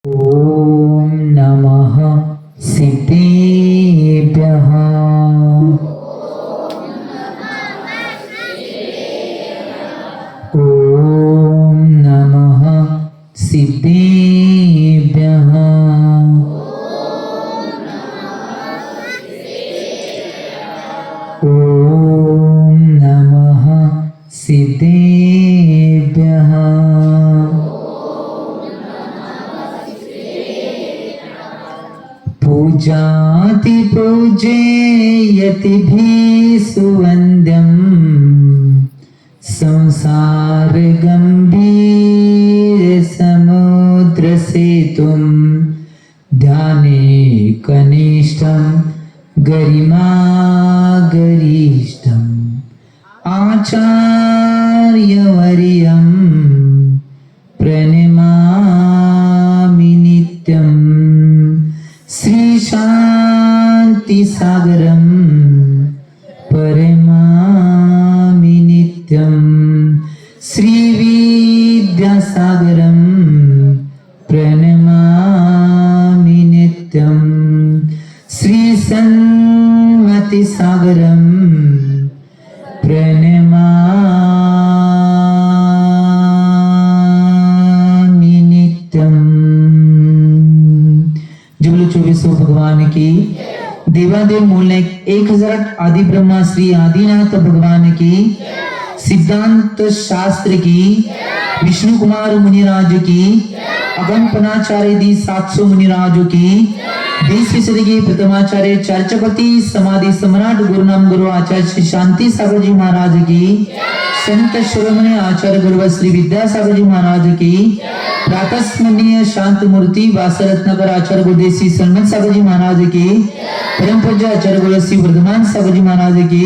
ओम नमः सिद्धेभ्यः। ओम नमः सिद्धेभ्यः। ओम नमः सिद्धेभ्यः। पूजाति पूजयतिभिः सुवन्द्यं संसार गंभीर समुद्र सेतुं ध्याने कनिष्ठं गरिमा गरिष्ठम् आचार्यवर्यं प्रणमामि नित्यम् श्री शांति सागरं परमामि नित्यम् श्री विद्यासागरं प्रणमामि नित्यम् श्री सन्मति सागरं प्रणमामि नित्यम्। जुबलू 24 भगवान की, देवादेव मूलनायक 1008 आदि ब्रह्मा श्री आदिनाथ भगवान की, सिद्धांत शास्त्र की, विष्णु कुमार मुनिराज की, अगमपनाचार्य दी 700 मुनिराजों की, 20वीं के प्रथमाचार्य चर्चपति समाधि सम्राट गुरुनाम गुरु आचार्य श्री शांति सागर जी महाराज की, संत शिरोमणि आचार्य गुरु श्री विद्यासागर जी महाराज की, प्रातस्मरणीय शांत मूर्ति वासरत्नकर आचार्य गुरुदेव श्री सन्मत सागर जी महाराज की, परम पूज्य आचार्य गुरु श्री वर्धमान सागर जी महाराज की,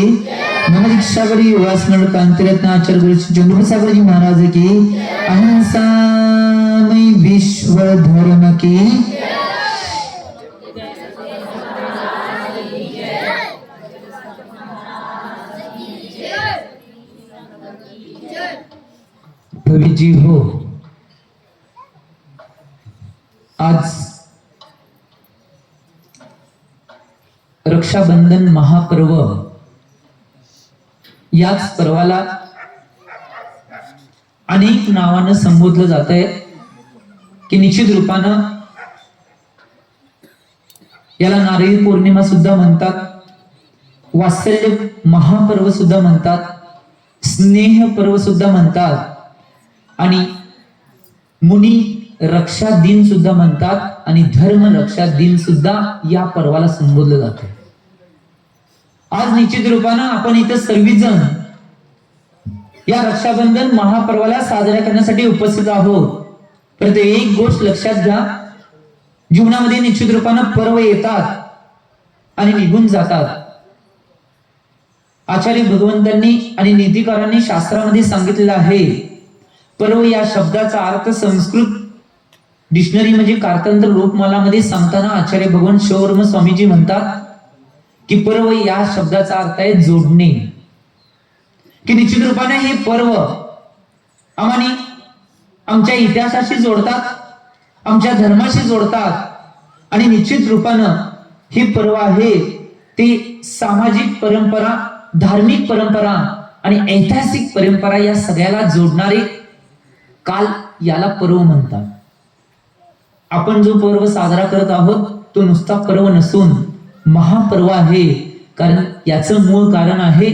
नम दीक्षागरी युवा स्मरण कांतिरत्न आचार्य गुरु श्री चंद्रपुर सागर जी महाराज की, अहिंसामय विश्व धर्म की। भवी जी हो, आज रक्षाबंधन महापर्व, याच पर्वाला अनेक नावानं संबोधलं जात आहे की निश्चित रूपानं याला नारळी पौर्णिमा सुद्धा म्हणतात, वात्सल्य महापर्व सुद्धा म्हणतात, स्नेह पर्व सुद्धा म्हणतात आणि मुनी रक्षा दिन सुद्धा म्हणतात आणि धर्म रक्षा दिन सुद्धा या पर्वाला संबोधलं जातं। आज निश्चित रूपानं आपण इथे सर्वजण या रक्षाबंधन महापर्वाला साजरा करण्यासाठी उपस्थित आहोत। परंतु एक गोष्ट लक्षात घ्या, जीवनामध्ये निश्चित रूपानं पर्व येतात आणि निघून जातात। आचार्य भगवंतांनी आणि नीतिकारांनी शास्त्रामध्ये सांगितलेलं आहे, पर्व या शब्दाचा अर्थ संस्कृत डिक्शनरी म्हणजे कारतंत्र लोकमालामध्ये सांगताना आचार्य भगवान शिववर्म स्वामीजी म्हणतात की पर्व या शब्दाचा अर्थ आहे जोडणे, की निश्चित रूपाने हे पर्व आम्हाला आमच्या इतिहासाशी जोडतात, आमच्या धर्माशी जोडतात आणि निश्चित रूपानं हे पर्व आहे ते सामाजिक परंपरा, धार्मिक परंपरा आणि ऐतिहासिक परंपरा या सगळ्याला जोडणारे काल याला पर्व म्हणतात। आपण जो पर्व साजरा करत आहोत तो नुसता पर्व नसून महापर्व आहे, कारण याचं मूळ कारण आहे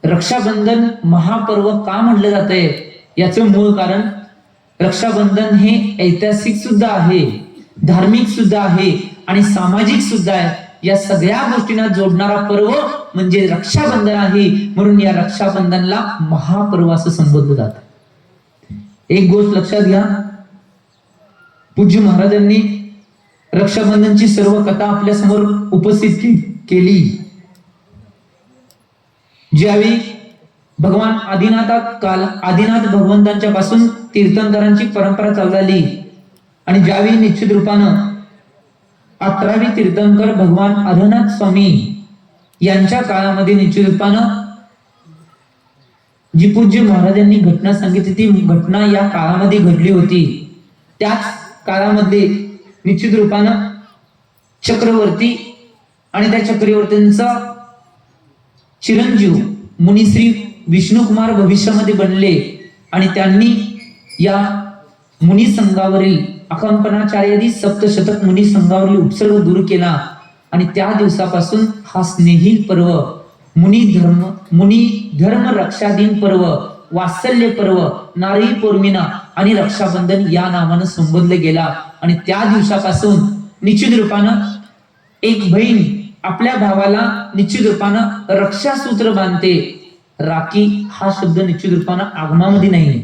रक्षाबंधन महापर्व का म्हटलं जातंय। याचं मूळ कारण रक्षाबंधन हे ऐतिहासिक सुद्धा आहे, धार्मिक सुद्धा आहे आणि सामाजिक सुद्धा आहे। या सगळ्या गोष्टींना जोडणारा पर्व म्हणजे रक्षाबंधन आहे, म्हणून या रक्षाबंधनला महापर्व असं संबोधलं जातं। एक गोष्ट लक्षात घ्या, पूज्य महाराजांनी रक्षाबंधनची सर्व कथा आपल्या समोर उपस्थित केली। ज्यावेळी भगवान आदिनाथ भगवंतांच्या पासून तीर्थंकरांची परंपरा चालू झाली आणि ज्यावेळी निश्चित रूपानं 18वे तीर्थंकर भगवान अरहनाथ स्वामी यांच्या काळामध्ये निश्चित रूपानं जी पूज्य महाराजांनी घटना सांगितली ती घटना या काळामध्ये घडली होती। त्याच काळामध्ये निश्चित रूपानं चक्रवर्ती आणि त्या चक्रवर्तींचा चिरंजीव मुनिश्री विष्णुकुमार भविष्यामध्ये बनले आणि त्यांनी या मुनी संघावरील अकंपनाचार्यादी सप्तशतक मुनी संघावरील उपसर्ग दूर केला आणि त्या दिवसापासून हा स्नेही पर्व मुनी धर्म रक्षा दिन पर्व, वात्सल्य पर्व, नारळी पौर्णिमा आणि रक्षाबंधन या नावानं संबोधले गेला. आणि त्या दिवसापासून निश्चित रूपानं एक बहीण आपल्या भावाला निश्चित रूपानं रक्षासूत्र बांधते. राखी हा शब्द निश्चित रूपानं आगमामध्ये नाही,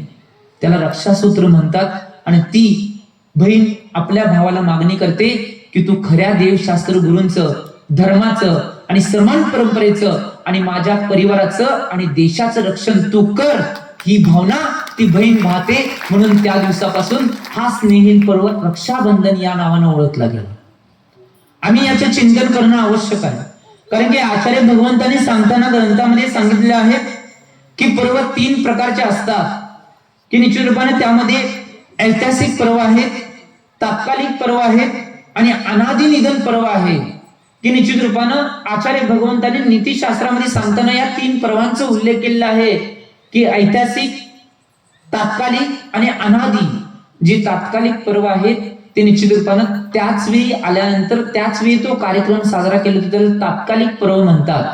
त्याला रक्षासूत्र म्हणतात. आणि ती बहीण आपल्या भावाला मागणी करते की तू खऱ्या देवशास्त्र गुरूंचं, धर्माचं आणि समान परंपरेचं आणि माझ्या परिवाराचं आणि देशाचं रक्षण तू कर. ही भावना ती बहीण वाहते. म्हणून त्या दिवसापासून हा स्नेही पर्व रक्षाबंधन या नावानं ओळखला गेला. आम्ही याचे चिंतन करणं आवश्यक आहे, कारण की आचार्य भगवंतांनी सांगताना ग्रंथामध्ये सांगितले आहे की पर्व 3 प्रकारचे असतात. की निश्चित रूपाने त्यामध्ये ऐतिहासिक पर्व आहेत, तात्कालिक पर्व आहेत आणि अनादि निधन पर्व आहे. की निश्चित रूपानं आचार्य भगवंतांनी नीतिशास्त्रामध्ये सांगताना या 3 पर्वांचा उल्लेख केलेला आहे की ऐतिहासिक, तात्कालिक आणि अनादि. जे तात्कालिक पर्व आहेत ते निश्चित रूपानं त्याच वेळी आल्यानंतर त्याच वेळी तो कार्यक्रम साजरा केला तर त्याला तात्कालिक पर्व म्हणतात.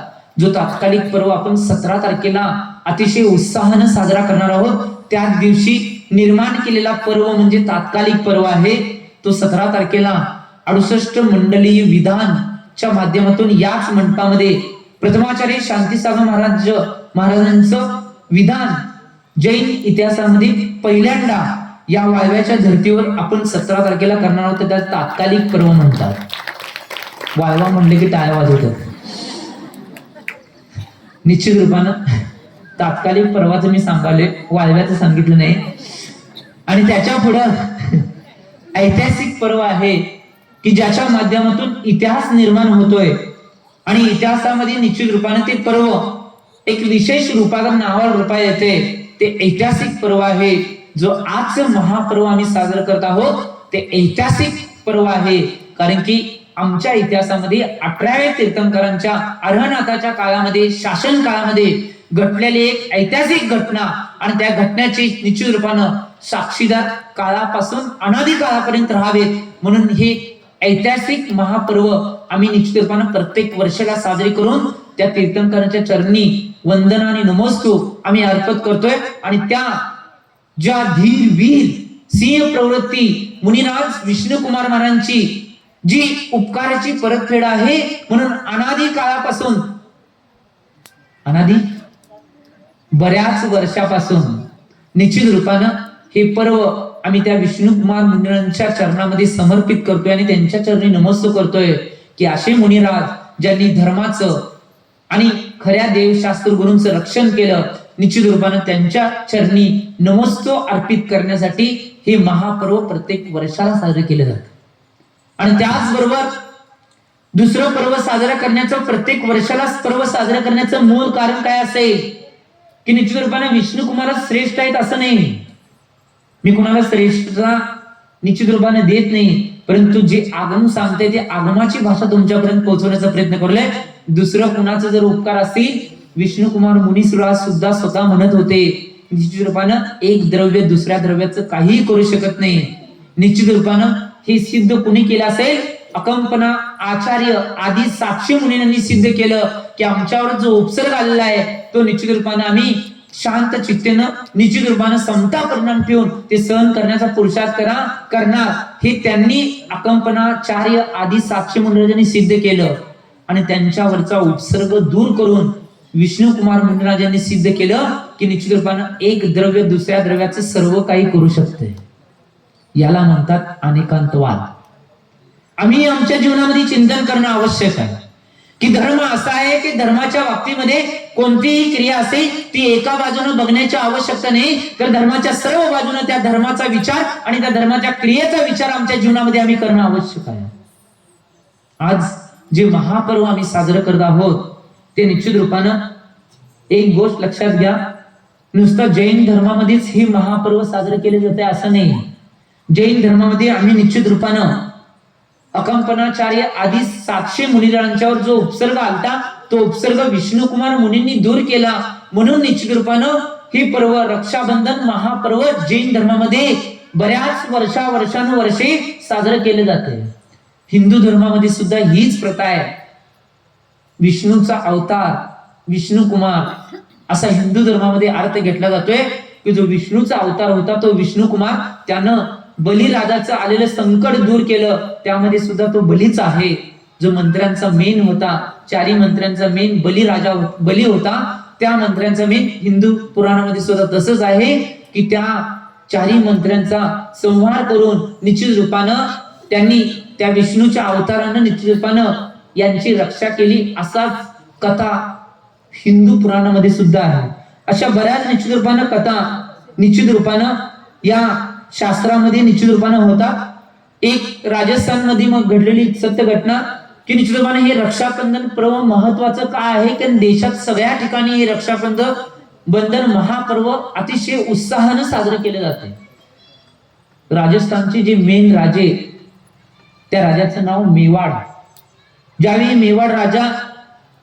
जो तात्कालिक पर्व आपण 17 तारखेला अतिशय उत्साहानं साजरा करणार आहोत, त्याच दिवशी निर्माण केलेला पर्व म्हणजे तात्कालिक पर्व आहे. तो 17 तारखेला 68 मंडलीय विधानच्या माध्यमातून याच मंडपामध्ये प्रथमाचार्य शांतीसागर महाराजांचं विधान जैन इतिहासामध्ये पहिल्यांदा या वाळव्याच्या धर्तीवर आपण 17 तारखेला करणार आहोत. त्याला तात्कालिक पर्व म्हणतात. वाळवा म्हणले की टाळ्या वाजवतात. निश्चित रूपानं तात्कालिक पर्वाचं मी सांगाले, वाळव्याचं सांगितलं नाही. आणि त्याच्या पुढं ऐतिहासिक पर्व आहे की ज्याच्या माध्यमातून इतिहास निर्माण होतोय आणि इतिहासामध्ये निश्चित रूपाने ते पर्व एक विशेष रूपाला नावाला रूपा येते. ते ऐतिहासिक पर्व आहे. जो आजचं महापर्व आम्ही साजरा करत आहोत ते ऐतिहासिक पर्व आहे, कारण की आमच्या इतिहासामध्ये 18व्या तीर्थंकरांच्या अर्हनाथाच्या काळामध्ये, शासन काळामध्ये घडलेली एक ऐतिहासिक घटना आणि त्या घटनेची निश्चित रूपानं साक्षीदार काळापासून अनादी काळापर्यंत राहावेत म्हणून हे ऐतिहासिक महापर्व आम्ही निश्चित रूपानं प्रत्येक वर्षाला साजरे करून त्या तीर्थंकरांच्या चरणी वंदना आणि नमस्कार आम्ही अर्पण करतोय. आणि त्या ज्या धीर वीर सिंह प्रवृत्ती मुनिराज विष्णुकुमार महाराजांची जी उपकाराची परतफेड आहे म्हणून अनादी काळापासून, अनादी बऱ्याच वर्षापासून निश्चित रूपानं हे पर्व आम्ही त्या विष्णुकुमार मुनिराजांच्या चरणामध्ये समर्पित करतोय आणि त्यांच्या चरणी नमस्कार करतोय की असे मुनिराज ज्यांनी धर्माचं आणि खऱ्या देवशास्त्र गुरूंचं रक्षण केलं, निश्चित रूपानं त्यांच्या चरणी नमस्कार अर्पित करण्यासाठी हे महापर्व प्रत्येक वर्षाला साजरे केले जाते. आणि त्याचबरोबर दुसरं पर्व साजरा करण्याचं, प्रत्येक वर्षाला पर्व साजरा करण्याचं मूळ कारण काय असेल की निश्चित रूपाने विष्णुकुमार श्रेष्ठ आहेत असं नाही. मी कुणाला श्रेष्ठता निश्चित रूपाने देत नाही, परंतु जे आगम सांगते ते आगमाची भाषा तुमच्यापर्यंत पोहोचवण्याचा प्रयत्न करलोय. दुसरं कुणाचं जर उपकार असतील, विष्णुकुमार मुनीसुराज सुद्धा स्वतः म्हणत होते निश्चित रूपानं एक द्रव्य दुसऱ्या द्रव्याचं काहीही करू शकत नाही. निश्चित रूपानं हे सिद्ध कुणी केलं असेल, अकंपना आचार्य आदी साक्षी मुनींनी सिद्ध केलं की आमच्यावर जो उपसर्ग आलेला आहे तो निश्चित रूपानं आम्ही शांत चित्तेनं निश्चित रूपानं समता परिणाम ठेवून ते सहन करण्याचा पुरुषार्थ करणार हे त्यांनी अकंपनाचार्य आदी साक्षी मंडळांनी सिद्ध केलं. आणि त्यांच्यावरचा उपसर्ग दूर करून विष्णुकुमार मुनिराजांनी सिद्ध केलं की निश्चित रूपानं एक द्रव्य दुसऱ्या द्रव्याचं सर्व काही करू शकते. याला म्हणतात अनेकांतवाद. आम्ही आमच्या जीवनामध्ये चिंतन करणं आवश्यक आहे की धर्म असा आहे की धर्माच्या बाबतीमध्ये कोणतीही क्रिया असेल ती एका बाजूने बघण्याची आवश्यकता नाही, तर धर्माच्या सर्व बाजूने त्या धर्माचा विचार आणि त्या धर्माच्या क्रियेचा विचार आमच्या जीवनामध्ये आम्ही करणं आवश्यक आहे. आज जे महापर्व आम्ही साजरं करत आहोत ते निश्चित रूपानं एक गोष्ट लक्षात घ्या, नुसतं जैन धर्मामध्येच हे महापर्व साजरे केले जाते असं नाही. जैन धर्मामध्ये आम्ही निश्चित रूपानं अकंपनाचार्य आदी 700 मुनिरांच्यावर जो उपसर्ग आलता तो उपसर्ग विष्णुकुमार मुनींनी दूर केला, म्हणून निश्चित रूपानं हे पर्व रक्षाबंधन महापर्व जैन धर्मामध्ये बऱ्याच वर्षानुवर्षे साजरं केले जाते. हिंदू धर्मामध्ये सुद्धा हीच प्रथा आहे. विष्णूचा अवतार विष्णुकुमार असा हिंदू धर्मामध्ये अर्थ घेतला जातोय की जो विष्णूचा अवतार होता तो विष्णुकुमार, त्यानं बलिराजाचं आलेलं संकट दूर केलं. त्यामध्ये सुद्धा तो बलीच आहे. जो मंत्र्यांचा मेन होता, चारी मंत्र्यांचा मेन बली होता. त्या मंत्र्यांचा मेन हिंदू पुराणामध्ये सुद्धा तसंच आहे की त्या चारी मंत्र्यांचा संहार करून निश्चित रूपानं त्यांनी त्या विष्णूच्या अवतारानं निश्चित रूपानं यांची रक्षा केली, असाच कथा हिंदू पुराणामध्ये सुद्धा आहे. अशा बऱ्याच निश्चित रूपानं कथा निश्चित रूपानं या शास्त्रामध्ये निश्चित रूपानं होता. एक राजस्थानमध्ये मग घडलेली सत्य घटना की निश्चित रूपाने हे रक्षाबंधन पर्व महत्वाचं काय आहे, कारण देशात सगळ्या ठिकाणी हे रक्षाबंधन महापर्व अतिशय उत्साहानं साजरं केले जाते. राजस्थानचे जे मेन राजे, त्या राजाचं नाव मेवाड. ज्यावेळी मेवाड राजा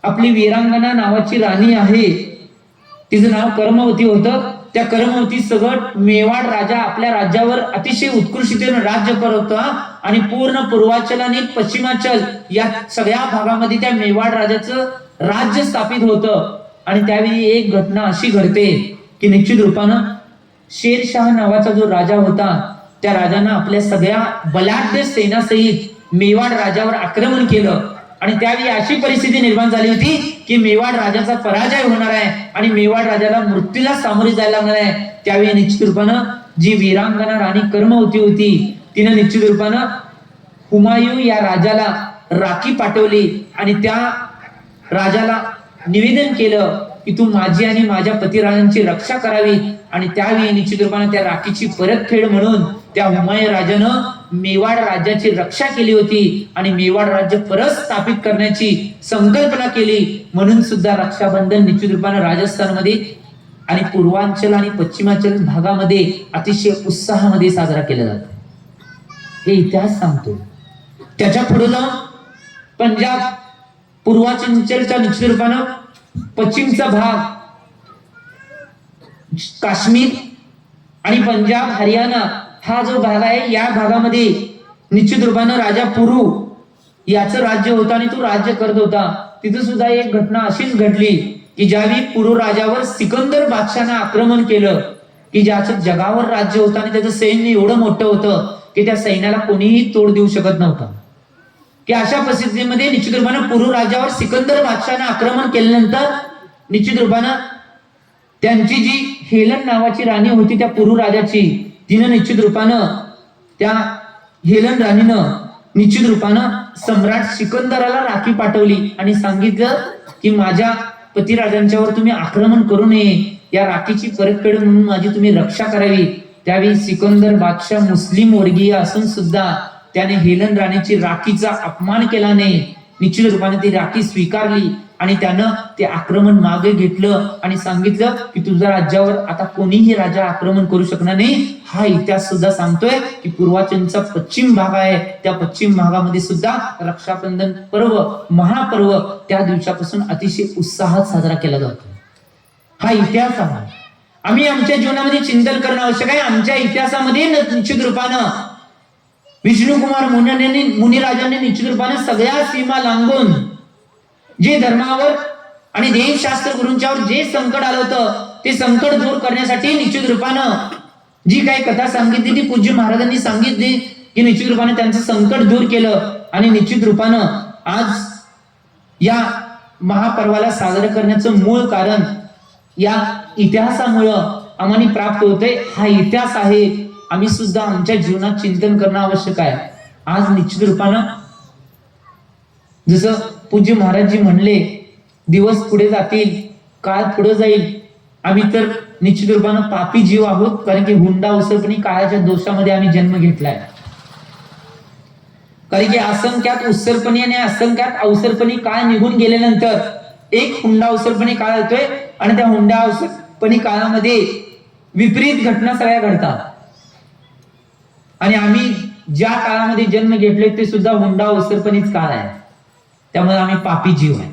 आपली वीरांगना नावाची राणी आहे, तिचं नाव कर्मवती होतं, त्या कर्मवती सगळं मेवाड राजा आपल्या राज्यावर अतिशय उत्कृष्टतेने राज्य करत होता आणि पूर्ण पूर्वाचल आणि पश्चिमाचल या सगळ्या भागामध्ये त्या मेवाड राजाचं राज्य स्थापित होतं. आणि त्यावेळी एक घटना अशी घडते की निश्चित रूपानं शेरशाह नावाचा जो राजा होता, त्या राजानं आपल्या सगळ्या बलाढ्य सेनासहित मेवाड राजावर आक्रमण केलं. आणि त्यावेळी अशी परिस्थिती निर्माण झाली होती की मेवाड राजाचा पराजय होणार आहे आणि मेवाड राजाला मृत्यूला सामोरे जायला लागणार आहे. त्यावेळी निश्चित रूपानं जी वीरांगना राणी कर्मवती होती, तिनं निश्चित रूपानं हुमायूं या राजाला राखी पाठवली आणि त्या राजाला निवेदन केलं की तू माझी आणि माझ्या पतिराजांची रक्षा करावी. आणि त्यावेळी निश्चित रूपानं त्या राखीची परतफेड म्हणून त्या हुमायूं राजानं मेवाड राज्याची रक्षा केली होती आणि मेवाड राज्य परत स्थापित करण्याची संकल्पना केली. म्हणून सुद्धा रक्षाबंधन निश्चित रूपानं राजस्थानमध्ये आणि पूर्वांचल आणि पश्चिमांचल भागामध्ये अतिशय उत्साहामध्ये साजरा केला जातो. हे इतिहास सांगतो. त्याच्या पुढे जाऊन पंजाब, पूर्वांचलच्या निश्चित रूपानं पश्चिमचा भाग, काश्मीर आणि पंजाब, हरियाणा हा जो भाग आहे, या भागामध्ये निश्चित रूपानं राजा पुरू याचं राज्य होतं आणि तो राज्य करत होता. तिथं सुद्धा एक घटना अशीच घडली की ज्यावेळी पुरू राजावर सिकंदर बादशाहनं आक्रमण केलं की ज्याचं जगावर राज्य होतं आणि त्याचं सैन्य एवढं मोठं होतं की त्या सैन्याला कोणीही तोड देऊ शकत नव्हता. की अशा परिस्थितीमध्ये निश्चित रूपानं पुरू राजावर सिकंदर बादशाहनं आक्रमण केल्यानंतर निश्चित रूपानं त्यांची जी हेलन नावाची राणी होती त्या पुरू राजाची, तिनं निश्चित रूपानं त्या हेलन राणीनं निश्चित रूपानं सम्राट सिकंदराला राखी पाठवली आणि सांगितलं की माझ्या पतिराजांच्यावर तुम्ही आक्रमण करू नये, या राखीची परतफेड म्हणून माझी तुम्ही रक्षा करावी. त्यावेळी सिकंदर बादशाह मुस्लिम वर्गीय असून सुद्धा त्याने हेलन राणीची राखीचा अपमान केला नाही. निश्चित रूपाने ती राखी स्वीकारली आणि त्यानं ते आक्रमण मागे घेतलं आणि सांगितलं की तुझ्या राज्यावर आता कोणीही राजा आक्रमण करू शकणार नाही. हा इतिहास सुद्धा सांगतोय की पूर्वांचलचा पश्चिम भाग आहे, त्या पश्चिम भागामध्ये सुद्धा रक्षाबंधन पर्व महापर्व त्या दिवसापासून अतिशय उत्साहात साजरा केला जातो. हा इतिहास आहे. आम्ही आमच्या जीवनामध्ये चिंतन करणं आवश्यक आहे. आमच्या इतिहासामध्ये निश्चित रूपानं विष्णुकुमार मुनिराजांनी निश्चित रूपानं सगळ्या सीमा लांघून जे धर्मावर आणि देवशास्त्र गुरूंच्यावर जे संकट आलं होतं ते संकट दूर करण्यासाठी निश्चित रूपानं जी काही कथा सांगितली ती पूज्य महाराजांनी सांगितली की निश्चित रूपानं त्यांचं संकट दूर केलं आणि निश्चित रूपानं आज या महापर्वाला साजरं करण्याचं मूळ कारण या इतिहासामुळं आम्हाला प्राप्त होतंय. हा इतिहास आहे. आम्ही सुद्धा आमच्या जीवनात चिंतन करणं आवश्यक आहे. आज निश्चित रूपानं जसं पूज्य महाराजजी म्हणले, दिवस पुढे जातील, काळ पुढे जाईल. आम्ही तर निश्चित रूपानं पापी जीव आहोत, कारण की हुंडा उसरपणी काळाच्या दोषामध्ये आम्ही जन्म घेतलाय. कारण की असंख्यात उसरपणी आणि असंख्यात अवसरपणी काळ निघून गेल्यानंतर एक हुंडा उसरपणी काळ येतोय आणि त्या हुंडा उसरपणी काळामध्ये विपरीत घटना सगळ्या घडतात आणि आम्ही ज्या काळामध्ये जन्म घेतले ते सुद्धा हुंडा उसरपणीच काळ आहे, त्यामुळे आम्ही पापी जीव आहे.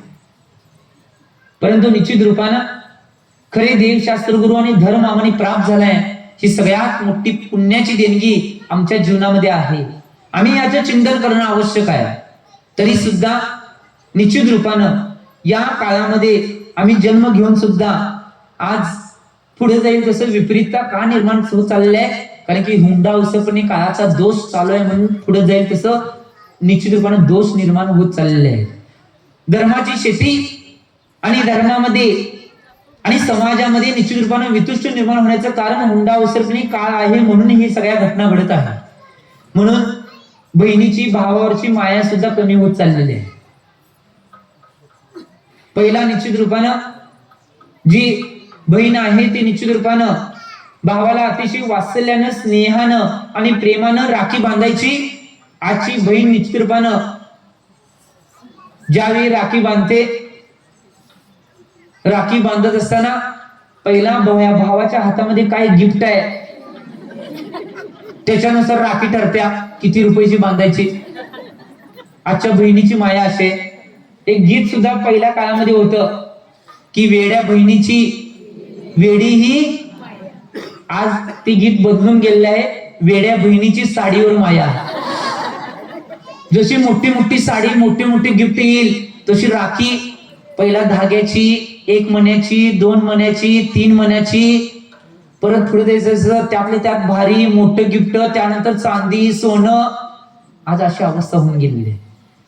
परंतु निश्चित रूपानं खरे देवशास्त्र गुरु आणि धर्म आम्हाला प्राप्त झालाय, ही सगळ्यात मोठी पुण्याची देणगी आमच्या जीवनामध्ये आहे. आम्ही याचं चिंतन करणं आवश्यक आहे. तरी सुद्धा निश्चित रूपानं या काळामध्ये आम्ही जन्म घेऊन सुद्धा आज पुढे जाईल तसं विपरीतता का निर्माण होत चाललेलं आहे? कारण की हुंडा उसरपणे काळाचा दोष चालू आहे, म्हणून पुढे जाईल तसं निश्चित रूपानं दोष निर्माण होत चाललेले आहे. धर्माची शेती आणि धर्मामध्ये आणि समाजामध्ये निश्चित रूपानं वितुष्ट निर्माण होण्याचं कारण हुंडा उसरपणे काळ आहे, म्हणून ही सगळ्या घटना घडत आहे. म्हणून बहिणीची भावावरची माया सुद्धा कमी होत चाललेली आहे. पहिला निश्चित रूपानं जी बहीण आहे ती निश्चित रूपानं भावाला अतिशय वात्सल्यानं, स्नेहानं आणि प्रेमानं राखी बांधायची. आजची बहीण निश्चित रूपानं ज्यावेळी राखी बांधते, राखी बांधत असताना पहिला भावाच्या हातामध्ये काय गिफ्ट आहे त्याच्यानुसार राखी ठरत्या किती रुपयाची बांधायची. आजच्या बहिणीची माया असे एक गीत सुद्धा पहिल्या काळामध्ये होतं की वेड्या बहिणीची वेडी ही, आज ते गीत बदलून गेलेलं आहे, वेड्या बहिणीची साडीवर माया. जशी मोठी मोठी साडी, मोठी मोठी गिफ्ट येईल तशी राखी पहिला धाग्याची, 1 महिन्याची, 2 महिन्याची, 3 महिन्याची, परत पुढे द्यायचं त्यातले त्यात भारी मोठं गिफ्ट, त्यानंतर चांदी, सोनं. आज अशी अवस्था होऊन गेलेली आहे.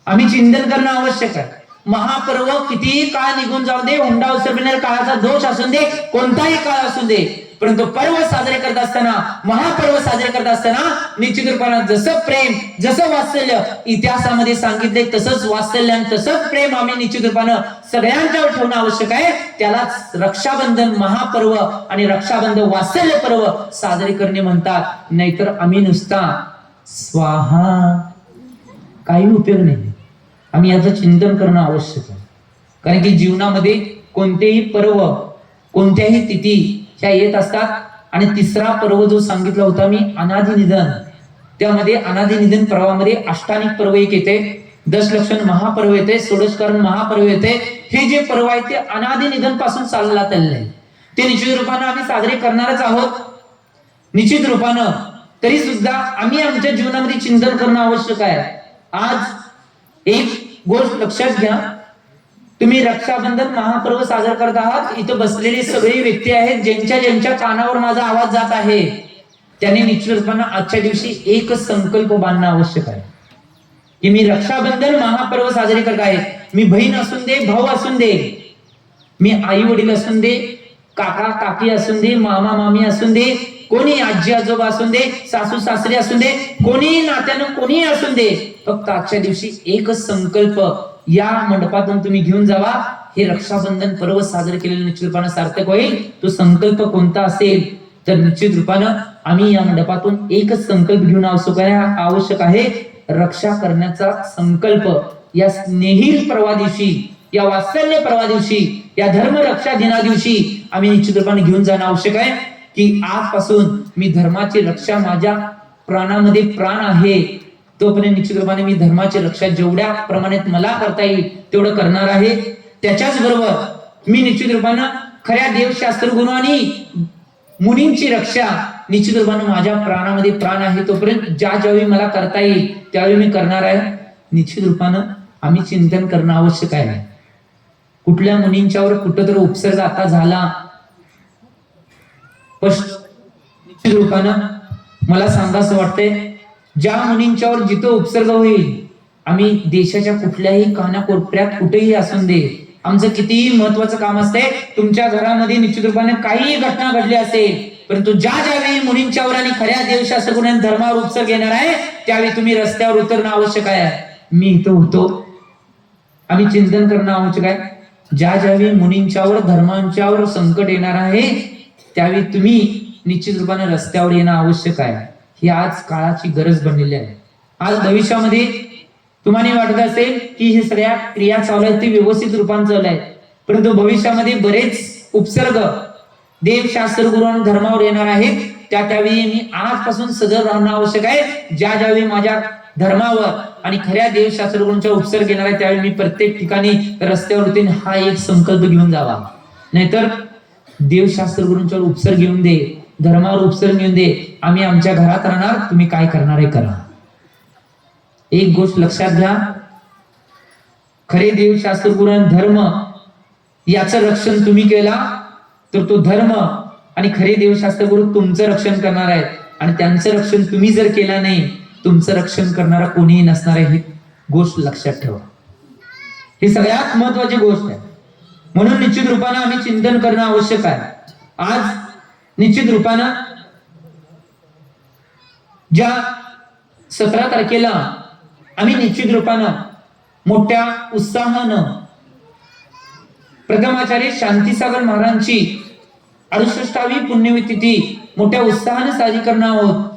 आम्ही चिंतन करणं आवश्यक आहे. महापर्व कितीही काळ निघून जाऊ दे, हुंडा उसरविणाऱ्या काळाचा दोष असून दे, कोणताही काळ असू दे, परंतु पर्व साजरे करत असताना, महापर्व साजरे करत असताना निश्चित रूपानं जसं प्रेम, जसं वात्सल्य इतिहासामध्ये सांगितले तसंच वात्सल्य आणि तसंच प्रेम आम्ही निश्चित रूपानं सगळ्यांच्यावर ठेवणं आवश्यक आहे. त्यालाच रक्षाबंधन महापर्व आणि रक्षाबंधन वात्सल्य पर्व साजरे करणे म्हणतात. नाहीतर आम्ही नुसता स्वाहा काही उपयोग नाही. आम्ही याचं चिंतन करणं आवश्यक आहे. कारण की जीवनामध्ये कोणतेही पर्व, कोणत्याही तिथी ह्या येत असतात. आणि तिसरा पर्व जो सांगितला होता मी, अनादि निधन, त्यामध्ये अनादि निधन पर्वामध्ये अष्टानिक पर्व एक येते, दशलक्षण महापर्व येते, षोडशकरण महापर्व येते. हे जे पर्व आहे ते अनादि निधन पासून चालला चाललंय, ते निश्चित रूपानं आम्ही साजरे करणारच आहोत. निश्चित रूपानं तरी सुद्धा आम्ही आमच्या जीवनामध्ये चिंतन करणं आवश्यक आहे. आज एक गोष्ट लक्षात घ्या, तुम्ही रक्षाबंधन महापर्व साजरा करत आहात. इथं बसलेली सगळी व्यक्ती आहेत ज्यांच्या ज्यांच्या कानावर माझा आवाज जात आहे, त्याने निश्चित रूपानं आजच्या दिवशी एकच संकल्प बांधणं आवश्यक आहे की मी रक्षाबंधन महापर्व साजरे करत आहे. मी बहीण असून दे, भाऊ असून दे, मी आई वडील असून दे, काका काकी असून दे, मामा मामी असून दे, कोणी आजी आजोबा असून दे, सासू सासरे असून दे, कोणी नात्यानं कोणी असून दे, फक्त आजच्या दिवशी एकच संकल्प या मंडपातून तुम्ही घेऊन जावा. हे रक्षाबंधन पर्व साजरे केलेलं निश्चित रूपानं सार्थक होईल. तो संकल्प कोणता असेल तर निश्चित रूपानं आम्ही या मंडपातून एकच संकल्प घेऊन आवश्यक आहे. रक्षा करण्याचा संकल्प या स्नेहील पर्वा दिवशी, या वात्सल्य पर्वा दिवशी, या धर्म रक्षा दिना दिवशी आम्ही निश्चित रूपाने घेऊन जाणं आवश्यक आहे की आजपासून मी धर्माची रक्षा, माझ्या प्राणामध्ये प्राण आहे तोपर्यंत निश्चित रूपाने मी धर्माची रक्षा जेवढ्या प्रमाणात मला करता येईल तेवढं करणार आहे. त्याच्याच बरोबर मी निश्चित रूपानं खऱ्या देवशास्त्र गुरु आणि मुनींची रक्षा निश्चित रूपानं माझ्या प्राणामध्ये प्राण आहे तोपर्यंत ज्यावेळी मला करता येईल त्यावेळी मी करणार आहे. निश्चित रूपानं आम्ही चिंतन करणं आवश्यक आहे. कुठल्या मुनींच्यावर कुठंतरी उपसर्ग आता झाला, निश्चित रूपानं मला सांगायचं वाटतंय, ज्या मुनींच्यावर जिथं उपसर्ग होईल, आम्ही देशाच्या कुठल्याही कानाकोपऱ्यात कुठेही असून दे, आमचं कितीही महत्वाचं काम असते, तुमच्या घरामध्ये निश्चित रूपाने काही घटना घडली असेल, परंतु ज्यावेळी मुनींच्यावर आणि खऱ्या देवशास्त्र गुरु धर्मावर उपसर्ग येणार आहे त्यावेळी तुम्ही रस्त्यावर उतरणं आवश्यक आहे. मी इथं होतो, आम्ही चिंतन करणं आवश्यक आहे. ज्यावेळी मुनींच्यावर धर्मांच्यावर संकट येणार आहे त्यावेळी तुम्ही निश्चित रूपाने रस्त्यावर येणं आवश्यक आहे. ही आज काळाची गरज बनलेली आहे. आज भविष्यामध्ये तुम्हाला वाटत असेल की हे सगळ्या क्रिया चालू आहेत ते व्यवस्थित रूपाने चालू आहेत, परंतु भविष्यामध्ये बरेच उपसर्ग देवशास्त्र गुरु आणि धर्मावर येणार आहेत त्यावेळी मी आजपासून सजग राहणं आवश्यक आहे. ज्यावेळी माझ्या धर्मावर आणि खऱ्या देवशास्त्र गुरूंचा उपसर्ग घेणार आहे त्यावेळी मी प्रत्येक ठिकाणी रस्त्यावरती हा एक संकल्प घेऊन जावा. नाहीतर देवशास्त्र गुरूंचा उपसर्ग घेऊन दे, धर्मावर उपसर्ग घेऊन दे, आम्ही आमच्या घरात राहणार, तुम्ही काय करणार आहे करा. एक गोष्ट लक्षात घ्या, खरे देवशास्त्र गुरु धर्म याचं रक्षण तुम्ही केला तर तो धर्म आणि खरे देवशास्त्र गुरु तुमचं रक्षण करणार आहेत. आणि त्यांचं रक्षण तुम्ही जर केला नाही, तुमचं रक्षण करणारा कोणीही नसणार आहे. ही गोष्ट लक्षात ठेवा. ही सगळ्यात महत्वाची गोष्ट आहे. म्हणून निश्चित रूपानं आम्ही चिंतन करणं आवश्यक आहे. आज निश्चित रूपानं ज्या 17 तारखेला आम्ही निश्चित रूपानं मोठ्या उत्साहानं प्रथमाचार्य शांतीसागर महाराजांची 68वी पुण्यतिथी मोठ्या उत्साहाने साजरी करणार आहोत.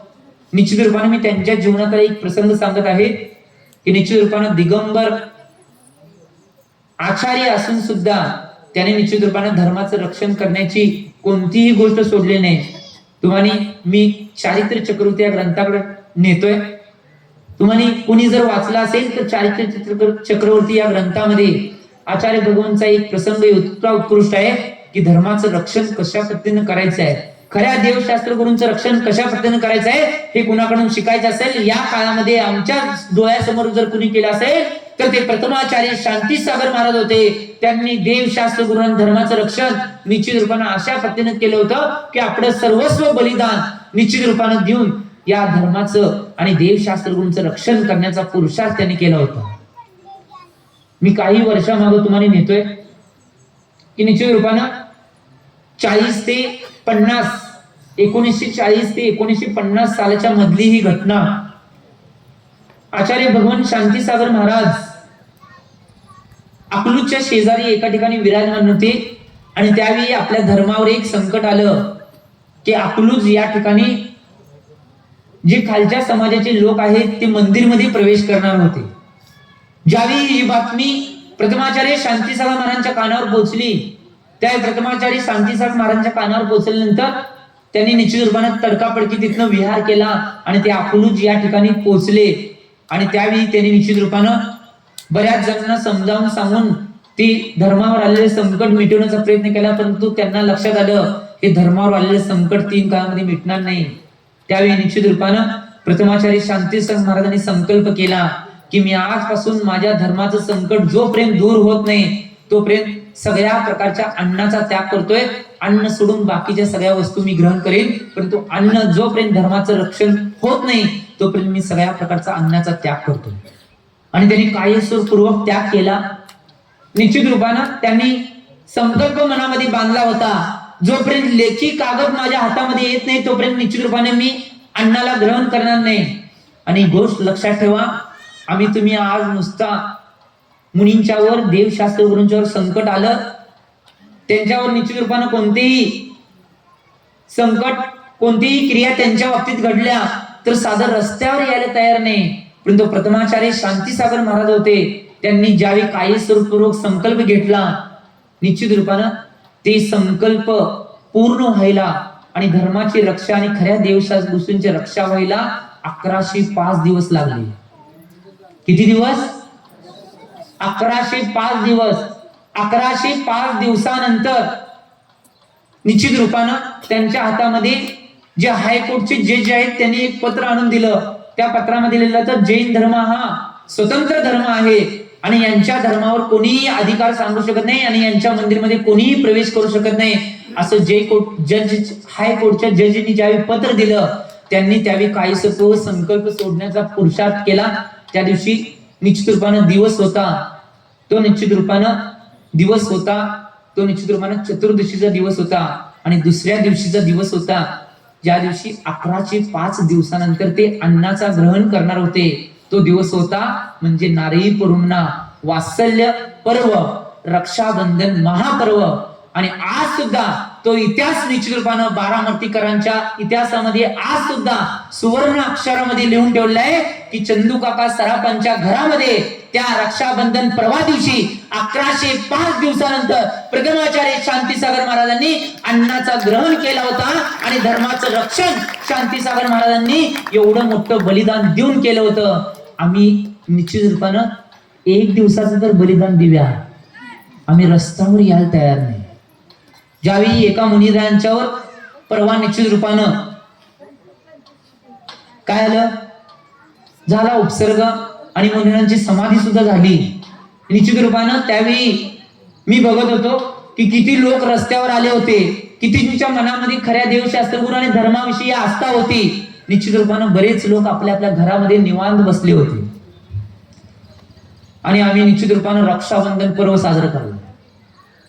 निश्चित रूपाने मी त्यांच्या जीवनाचा एक प्रसंग सांगत आहे की निश्चित रूपाने दिगंबर आचार्य असून सुद्धा त्याने निश्चित रूपाने धर्माचं रक्षण करण्याची कोणतीही गोष्ट सोडली नाही. तुम्हाला मी चारित्र्य चक्रवर्ती या ग्रंथाकडे नेतोय. तुम्हाला कोणी जर वाचला असेल तर चारित्र्य चक्रवर्ती या ग्रंथामध्ये आचार्य भगवानचा एक प्रसंग इतका उत्कृष्ट आहे की धर्माचं रक्षण कशा पद्धतीने करायचं आहे, खऱ्या देवशास्त्र गुरूंचं रक्षण कशा पद्धतीने करायचं आहे हे कुणाकडून शिकायचं असेल, या काळामध्ये आमच्या डोळ्यासमोर जर कुणी केलं असेल तर ते प्रथमाचार्य शांतीसागर महाराज होते. त्यांनी देवशास्त्र गुरु धर्माचं रक्षण निश्चित रूपाने अशा पद्धतीने केलं होतं की आपलं सर्वस्व बलिदान निश्चित रूपाने देऊन या धर्माचं आणि देवशास्त्र गुरूंचं रक्षण करण्याचा पुरुषार्थ त्यांनी केला होता. मी काही वर्षामागे तुम्हाला नेतोय की निश्चित रूपानं 40 ते 50 1940 ते 1950 सालाच्या मधली ही घटना. आचार्य भगवान शांतीसागर महाराज अकलूजच्या शेजारी एका ठिकाणी विराजमान होते आणि त्यावेळी आपल्या धर्मावर एक संकट आलं की अकलूज या ठिकाणी जे खालच्या समाजाचे लोक आहेत ते मंदिरमध्ये प्रवेश करणार होते. ज्यावेळी ही बातमी प्रथमाचार्य शांतीसागर महाराजांच्या कानावर पोहोचली, त्या प्रथमाचार्य शांतीसागर महाराजांच्या कानावर पोहोचल्यानंतर त्यांनी निश्चित रूपाने तडकाफडकी तिथनं विहार केला आणि ते अकलूज या ठिकाणी पोहोचले. आणि त्यावेळी त्यांनी निश्चित रूपानं बऱ्याच जणांना समजावून सांगून ते धर्मावर आलेले संकट मिटवण्याचा प्रयत्न केला, परंतु त्यांना लक्षात आलं हे धर्मावर आलेले संकट 3 काळामध्ये मिटणार नाही. त्यावेळी निश्चित रूपानं प्रथमाचार्य शांतीसागर महाराजांनी संकल्प केला की मी आजपासून माझ्या धर्माचं संकट जोपर्यंत दूर होत नाही तोपर्यंत सगळ्या प्रकारच्या अन्नाचा त्याग करतोय. अन्न सोडून बाकीच्या सगळ्या वस्तू मी ग्रहण करेन, परंतु अन्न जोपर्यंत धर्माचं रक्षण होत नाही तोपर्यंत मी सगळ्या प्रकारचा अन्नाचा त्याग करतोय. आणि त्यांनी कायस्वरपूर्वक त्याग केला. निश्चित रूपानं त्यांनी संकल्प मनामध्ये बांधला होता, जोपर्यंत लेखी कागद माझ्या हातामध्ये येत नाही तोपर्यंत निश्चित रूपाने मी अन्नाला ग्रहण करणार नाही. आणि गोष्ट लक्षात ठेवा, आम्ही तुम्ही आज नुसता मुनींच्यावर देवशास्त्र गुरूंच्यावर संकट आलं, त्यांच्यावर निश्चित रूपानं कोणतेही संकट कोणतीही क्रिया त्यांच्या बाबतीत घडल्या तर साधं रस्त्यावर यायला तयार नाही. परंतु प्रथमाचार्य शांतीसागर महाराज होते, त्यांनी ज्यावेळी कायस्वरूपपूर्वक संकल्प घेतला निश्चित रूपानं ते संकल्प पूर्ण व्हायला आणि धर्माची रक्षा आणि खऱ्या देवशास्त्र गुरूंची रक्षा व्हायला 1105 दिवस लागले. किती दिवस? 1105 दिवस. 1105 दिवसानंतर निश्चित रूपानं त्यांच्या हातामध्ये जे हायकोर्टचे जज आहेत त्यांनी एक पत्र आणून दिलं. त्या पत्रामध्ये लिहिलं तर जैन धर्म हा स्वतंत्र धर्म आहे आणि यांच्या धर्मावर कोणीही अधिकार सांगू शकत नाही आणि यांच्या मंदिरमध्ये कोणीही प्रवेश करू शकत नाही असं हायकोर्टच्या जजनी ज्यावेळी पत्र दिलं त्यांनी त्यावेळी कायस्वरूप संकल्प सोडण्याचा पुरुषार्थ केला. त्या दिवशी निश्चित रूपानं दिवस होता, तो निश्चित रूपानं चतुर्दशीचा दिवस होता आणि दुसऱ्या दिवशीचा दिवस होता ज्या दिवशी 1105 दिवसानंतर ते अन्नाचा ग्रहण करणार होते. तो दिवस होता म्हणजे नारळी पौर्णिमा, वात्सल्य पर्व, रक्षाबंधन महापर्व. आणि आज सुद्धा तो इतिहास निश्चित रूपानं बारामतीकरांच्या इतिहासामध्ये आज सुद्धा सुवर्ण अक्षरामध्ये लिहून ठेवलेला आहे की चंदू काका सराफांच्या घरामध्ये त्या रक्षाबंधन पर्वा दिवशी 1105 दिवसानंतर प्रथमाचार्य शांतीसागर महाराजांनी अन्नाचा ग्रहण केला होता आणि धर्माचं रक्षण शांतीसागर महाराजांनी एवढं मोठं बलिदान देऊन केलं होतं. आम्ही निश्चित रूपानं एक दिवसाचं तर बलिदान देऊया, आम्ही रस्त्यावर यायला तयार नाही. ज्यावेळी एका मुनिरायांच्यावर परवा निश्चित रूपानं काय आलं झाला उपसर्ग आणि मुनिरांची समाधी सुद्धा झाली. निश्चित रूपानं त्यावेळी मी बघत होतो की किती लोक रस्त्यावर आले होते, कितींच्या मनामध्ये खऱ्या देवशास्त्रगुरू आणि धर्माविषयी आस्था होती. निश्चित रूपानं बरेच लोक आपल्या आपल्या घरामध्ये निवांत बसले होते आणि आम्ही निश्चित रूपानं रक्षाबंधन पर्व साजरं करलो,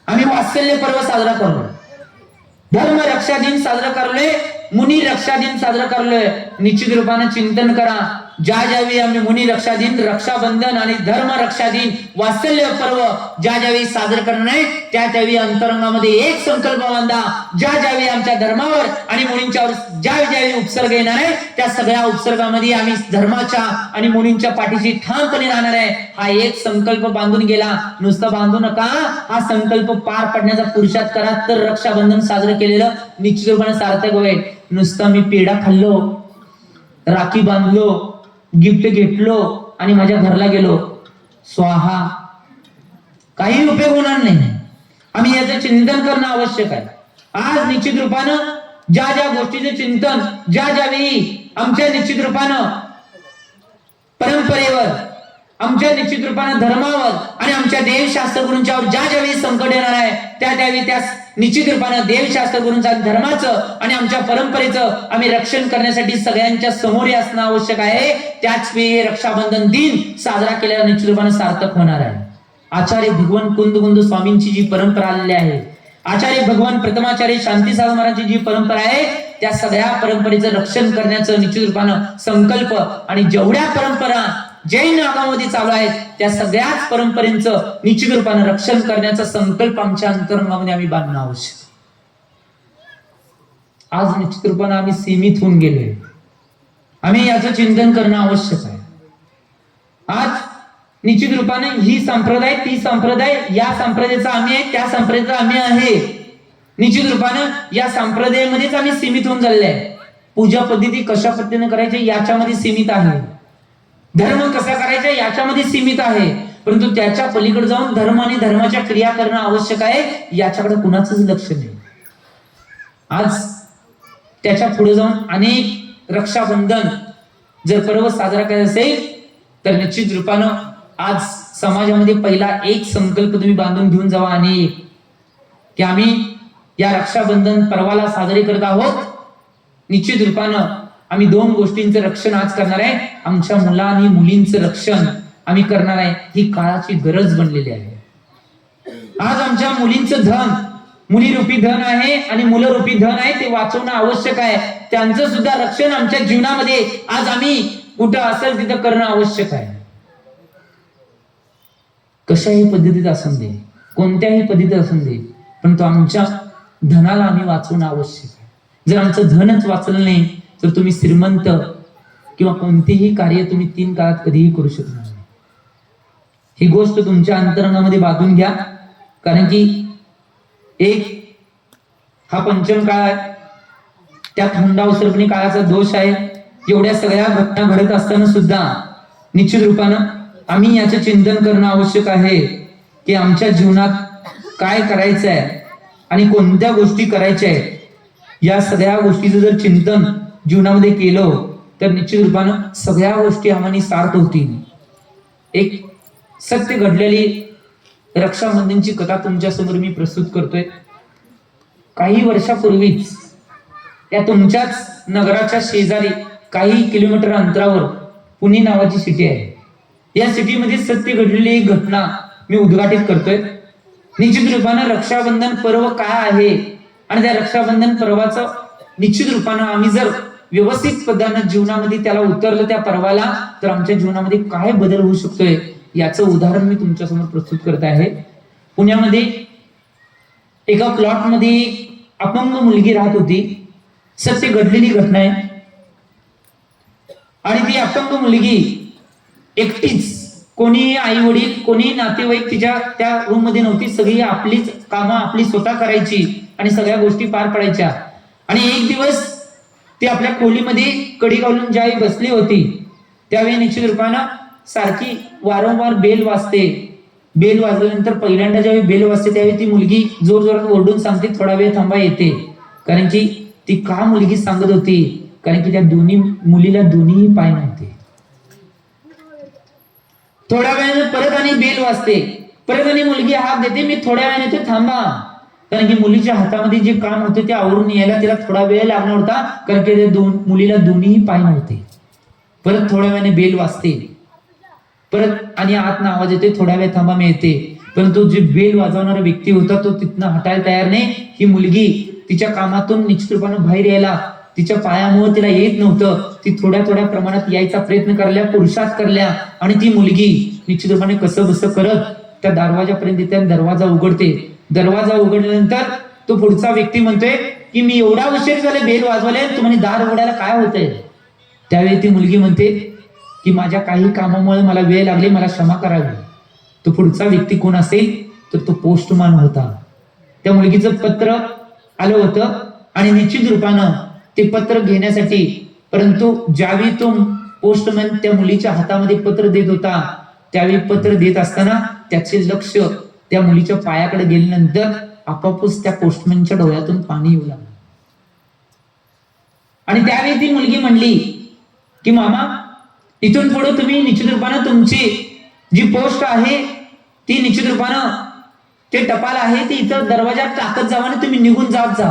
आम्ही वात्सल्य पर्व साजरा करलो, धर्म रक्षा दिन साजरा करलोय, मुनी रक्षा दिन साजरा करलोय. निश्चित रूपानं चिंतन करा, ज्या ज्यावेळी आम्ही मुनी रक्षा दिन, रक्षाबंधन आणि धर्म रक्षा दिन, वात्सल्य पर्व ज्या ज्यावेळी साजरं करणार आहे त्या त्यावेळी अंतरंगामध्ये एक संकल्प बांधा. ज्या ज्यावेळी आमच्या धर्मावर आणि मुलींच्यावर ज्यावेळी उपसर्ग येणार आहे त्या सगळ्या उपसर्गामध्ये आम्ही धर्माच्या आणि मुलींच्या पाठीशी ठामपणे राहणार आहे. हा एक संकल्प बांधून गेला, नुसतं बांधू नका, हा संकल्प पार पडण्याचा पुरुषार्थ करा, तर रक्षाबंधन साजरं केलेलं निश्चित रूपाने सार्थक होईल. नुसतं मी पेढा खाल्लो, राखी बांधलो, गिफ्ट घेतलो आणि माझ्या घरला गेलो, स्वाहा, काही उपयोग होणार नाही. आम्ही याचं चिंतन करणं आवश्यक आहे. आज निश्चित रूपानं ज्या ज्या गोष्टीचे चिंतन ज्या ज्यावेळी आमच्या निश्चित रूपानं परंपरेवर, आमच्या निश्चित रूपानं धर्मावर आणि आमच्या देवशास्त्र गुरूंच्यावर ज्या ज्यावेळी संकट येणार आहे त्या त्यावेळी त्या निश्चित रूपानं देवशास्त्र गुरूंचा धर्माचं आणि आमच्या परंपरेचं आम्ही रक्षण करण्यासाठी सगळ्यांच्या समोर असणं आवश्यक आहे. त्याच वेळी रक्षाबंधन दिन साजरा केल्यावर निश्चित रूपानं सार्थक होणार आहे. आचार्य भगवान कुंद स्वामींची जी परंपरा आलेली आहे, आचार्य भगवान प्रथमाचार्य शांतीसागर महाराजांची जी परंपरा आहे त्या सगळ्या परंपरेचं रक्षण करण्याचं निश्चित रूपानं संकल्प आणि जेवढ्या परंपरा जैन आगामध्ये चालू आहेत त्या सगळ्याच परंपरेचं निश्चित रूपानं रक्षण करण्याचा संकल्प आमच्या अंतरंगामध्ये आम्ही बांधणं आवश्यक. आज निश्चित रूपानं आम्ही सीमित होऊन गेलोय, आम्ही याचं चिंतन करणं आवश्यक आहे. आज निश्चित रूपानं ही संप्रदाय ती संप्रदाय, या संप्रदायाचा आम्ही आहे त्या संप्रदायाचा आम्ही आहे. निश्चित रूपानं या संप्रदायामध्येच आम्ही सीमित होऊन चालले आहे. पूजा पद्धती कशा पद्धतीने करायची याच्यामध्ये सीमित आहे, धर्म कसा करायचा याच्यामध्ये सीमित आहे, परंतु त्याच्या पलीकडे जाऊन धर्म आणि धर्माच्या क्रिया करणं आवश्यक आहे याच्याकडे कुणाचंच लक्ष नाही. आज त्याच्या पुढे जाऊन अनेक रक्षाबंधन जर पर्व साजरा करायचं असेल तर निश्चित रूपानं आज समाजामध्ये पहिला एक संकल्प तुम्ही बांधून घेऊन जावा आणि की आम्ही या रक्षाबंधन पर्वाला साजरे करत आहोत. निश्चित रूपानं आम्ही दोन गोष्टींचं रक्षण आज करणार आहे, आमच्या मुला आणि मुलींचं रक्षण आम्ही करणार आहे. ही काळाची गरज बनलेली आहे. आज आमच्या मुलींचं धन, मुली रूपी धन आहे आणि मुलं रूपी धन आहे, ते वाचवणं आवश्यक आहे. त्यांचं सुद्धा रक्षण आमच्या जीवनामध्ये आज आम्ही कुठं असेल तिथं करणं आवश्यक आहे. कशाही पद्धतीत असून दे, कोणत्याही पद्धतीत असून दे, परंतु आमच्या धनाला आम्ही वाचवणं आवश्यक आहे. जर आमचं धनच वाचलं नाही तर तुम्ही श्रीमंत किंवा कोणतेही कार्य तुम्ही 3 काळात कधीही करू शकणार नाही. ही गोष्ट तुमच्या अंतरंगामध्ये बांधून घ्या, कारण की एक हा पंचम काळ आहे, त्यात हुंडावसरपणी काळाचा दोष आहे. एवढ्या सगळ्या घटना घडत असताना सुद्धा निश्चित रूपानं आम्ही याचं चिंतन करणं आवश्यक आहे की आमच्या जीवनात काय करायचं आहे आणि कोणत्या गोष्टी करायच्या आहेत. या सगळ्या गोष्टीचं जर चिंतन जीवनामध्ये केलं तर निश्चित रूपानं सगळ्या गोष्टी आम्हाला सार्थ होतील. एक सत्य घडलेली रक्षाबंधनची कथा तुमच्या समोर मी प्रस्तुत करतोय. काही वर्षापूर्वीच या तुमच्याच नगराच्या शेजारी काही किलोमीटर अंतरावर पुणे नावाची सिटी आहे. या सिटीमध्ये सत्य घडलेली एक घटना मी उद्घाटित करतोय. निश्चित रूपानं रक्षाबंधन पर्व काय आहे आणि त्या रक्षाबंधन पर्वाचं निश्चित रूपानं आम्ही जर व्यवस्थित पद्धतीने जीवनामध्ये त्याला उतरलं त्या पर्वाला तर आमच्या जीवनामध्ये काय बदल होऊ शकतोय याचं उदाहरण मी तुमच्या समोर प्रस्तुत करत आहे. पुण्यामध्ये एका प्लॉट मध्ये अपंग मुलगी राहत होती. सत्य घडलेली घटना आहे. आणि ती अपंग मुलगी एकटीच, कोणी आई वडील कोणी नातेवाईक तिच्या त्या रूम मध्ये नव्हती. सगळी आपलीच कामं आपली स्वतः करायची आणि सगळ्या गोष्टी पार पडायच्या. आणि एक दिवस ती आपल्या खोलीमध्ये कडी घालून ज्यावेळी बसली होती त्यावेळी निश्चित रूपानं सारखी वारंवार बेल वाजते. बेल वाजल्यानंतर पहिल्यांदा ज्यावेळी बेल वाजते त्यावेळी ती मुलगी जोर जोरात ओरडून सांगते थोडा वेळ थांबा येते. कारण की ती का मुलगी सांगत होती, कारण की त्या दोन्ही मुलीला दोन्ही पाय नव्हते. थोड्या वेळाने परत आणि बेल वाजते. परत आणि मुलगी हाक देते मी थोड्या वेळाने येते थांबा. कारण की मुलीच्या हातामध्ये जे काम होते ते आवरून यायला तिला थोडा वेळ लागणार होता, कारण की त्या मुलीला दोन्ही पाय नव्हते. परत थोड्या वेळाने बेल वाजते. परत आणि आत आवाज येते थोड्या वेळ थांबा मी येते. परंतु जे बेल वाजवणारा व्यक्ती होता तो तिथनं हटायला तयार नाही. ही मुलगी तिच्या कामातून निश्चित रूपानं बाहेर यायला तिच्या पायामुळे तिला येत नव्हतं. ती थोड्या थोड्या प्रमाणात यायचा प्रयत्न करल्या, पुरुषार्थ करल्या आणि ती मुलगी निश्चित रूपाने कसं बसं करत त्या दरवाजापर्यंत येते. दरवाजा उघडते. दरवाजा उघडल्यानंतर तो पुढचा व्यक्ती म्हणतोय की मी एवढा उशीर झाले बेल वाजवले, तुम्हाला दार उघडायला काय होतंय. त्यावेळी ती मुलगी म्हणते की माझ्या काही कामामुळे मला वेळ लागली, मला क्षमा करावी. तो पुढचा व्यक्ती कोण असेल तर तो पोस्टमॅन होता. त्या मुलगीचं पत्र आलं होतं आणि निश्चित रूपानं ते पत्र घेण्यासाठी, परंतु ज्यावेळी तो पोस्टमॅन त्या मुलीच्या हातामध्ये पत्र देत होता त्यावेळी पत्र देत असताना त्याचे लक्ष त्या मुलीच्या पायाकडे गेल्यानंतर आपोआपच त्या पोस्टमॅनच्या डोळ्यातून पाणी येऊ लागलं. आणि त्यावेळी ती मुलगी म्हणली की मामा इथून पुढे तुम्ही निश्चित रूपानं तुमची जी पोस्ट आहे ती निश्चित रूपानं ते टपाल आहे ती इथं दरवाजात टाकत जावा आणि तुम्ही निघून जात जा.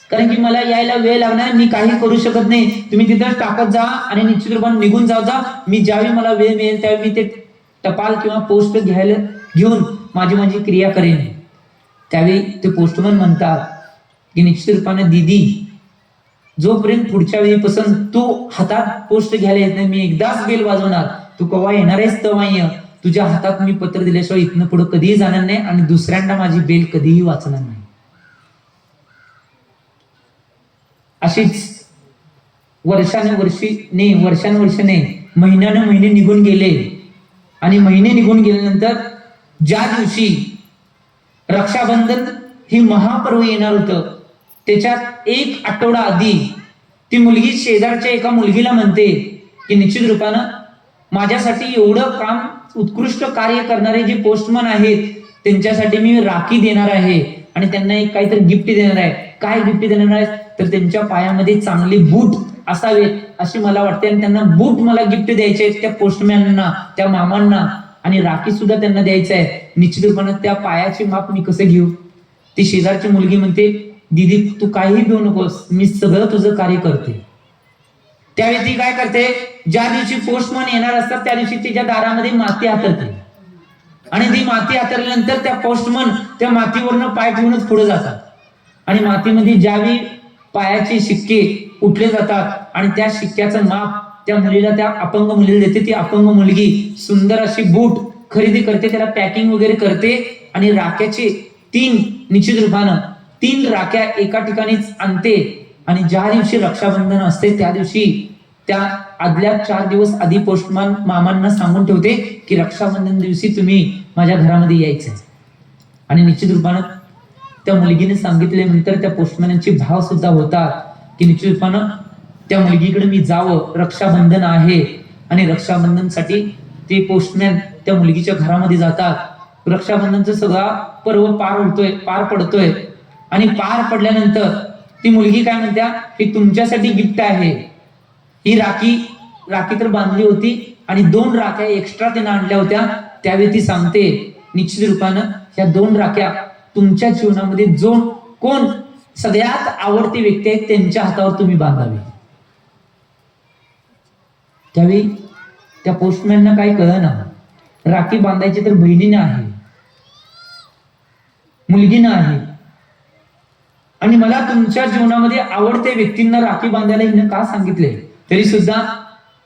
कारण की मला यायला वेळ लागणार, मी काही करू शकत नाही. तुम्ही तिथं टाकत जा आणि निश्चित रूपाने निघून जात जा. मी ज्यावेळी मला वेळ मिळेल त्यावेळी मी ते टपाल किंवा पोस्ट घेऊन माझी क्रिया करेन. त्यावेळी ते पोस्टमन म्हणतात की निश्चित रूपाने दीदी जोपर्यंत पुढच्या वेळीपासून तू हातात पोस्ट घ्यायला येत नाही, मी एकदाच बेल वाजवणार, तू केव्हा येणार आहेस तेव्हा ये. तुझ्या हातात मी पत्र दिल्याशिवाय इथनं पुढे कधीही जाणार नाही आणि दुसऱ्यांदा माझी बेल कधीही वाचणार नाही. अशीच वर्षानुवर्षे महिन्यानं महिने निघून गेले. आणि महिने निघून गेल्यानंतर ज्या दिवशी रक्षाबंधन ही महापर्व येणार होतं त्याच्यात एक आठवडा आधी ती मुलगी शेजारच्या एका मुलगीला म्हणते की निश्चित रूपानं माझ्यासाठी एवढं काम उत्कृष्ट कार्य करणारे जे पोस्टमन आहेत त्यांच्यासाठी मी राखी देणार आहे आणि त्यांना एक काहीतरी गिफ्ट देणार आहे. काय गिफ्ट देणार आहे तर त्यांच्या पायामध्ये चांगले बूट असावेत अशी मला वाटते आणि त्यांना बूट मला गिफ्ट द्यायचे आहेत त्या पोस्टमॅनना, त्या मामांना. आणि राखी सुद्धा त्यांना द्यायचं आहे. निश्चित रूपानं त्या पायाची माप मी कसं घेऊ. ती शेजारची मुलगी म्हणते दीदी तू काही घेऊ नकोस, मी सगळं तुझं कार्य करते. त्यावेळी ती काय करते, ज्या दिवशी पोस्टमन येणार असतात त्या दिवशी तिच्या दारामध्ये माती हातरते आणि ती माती हातरल्यानंतर त्या पोस्टमन त्या मातीवरनं पाय ठेवूनच पुढे जातात आणि मातीमध्ये ज्यावेळी पायाचे शिक्के उठले जातात आणि त्या शिक्क्याचं माप त्या मुलीला, त्या अपंग मुलीला देते. ती अपंग मुलगी सुंदर अशी बूट खरेदी करते, त्याला पॅकिंग वगैरे करते आणि राख्याचे 3 निश्चित रूपानं 3 राख्या एका ठिकाणीच आणते. आणि ज्या दिवशी रक्षाबंधन असते त्या दिवशी त्या आदल्या 4 दिवस आधी पोस्टमन मामांना सांगून ठेवते की रक्षाबंधन दिवशी तुम्ही माझ्या घरामध्ये यायचंय. आणि निश्चित रूपानं त्या मुलगीने सांगितल्यानंतर त्या पोस्टमॅनचे भाव सुद्धा होतात की निश्चित रूपानं त्या मुलगीकडे मी जावं, रक्षाबंधन आहे. आणि रक्षाबंधनसाठी ते पोस्टमॅन त्या मुलगीच्या घरामध्ये जातात. रक्षाबंधनचा सगळा पर्व पार पडतोय आणि पार पडल्यानंतर ती मुलगी काय म्हणत्या की तुमच्यासाठी गिफ्ट आहे. ही राखी तर बांधली होती आणि 2 राख्या एक्स्ट्रा तिने आणल्या होत्या. त्यावेळी ती सांगते निश्चित रूपानं ह्या 2 राख्या तुमच्या जीवनामध्ये जो कोण सगळ्यात आवडती व्यक्ती आहे त्यांच्या हातावर तुम्ही बांधावी. त्यावेळी त्या पोस्टमॅनना काय कळना, राखी बांधायची तर बहिणीने आहे, मुलगीनं आहे आणि मला तुमच्या जीवनामध्ये आवडत्या व्यक्तींना राखी बांधायला हिने का सांगितले. तरी सुद्धा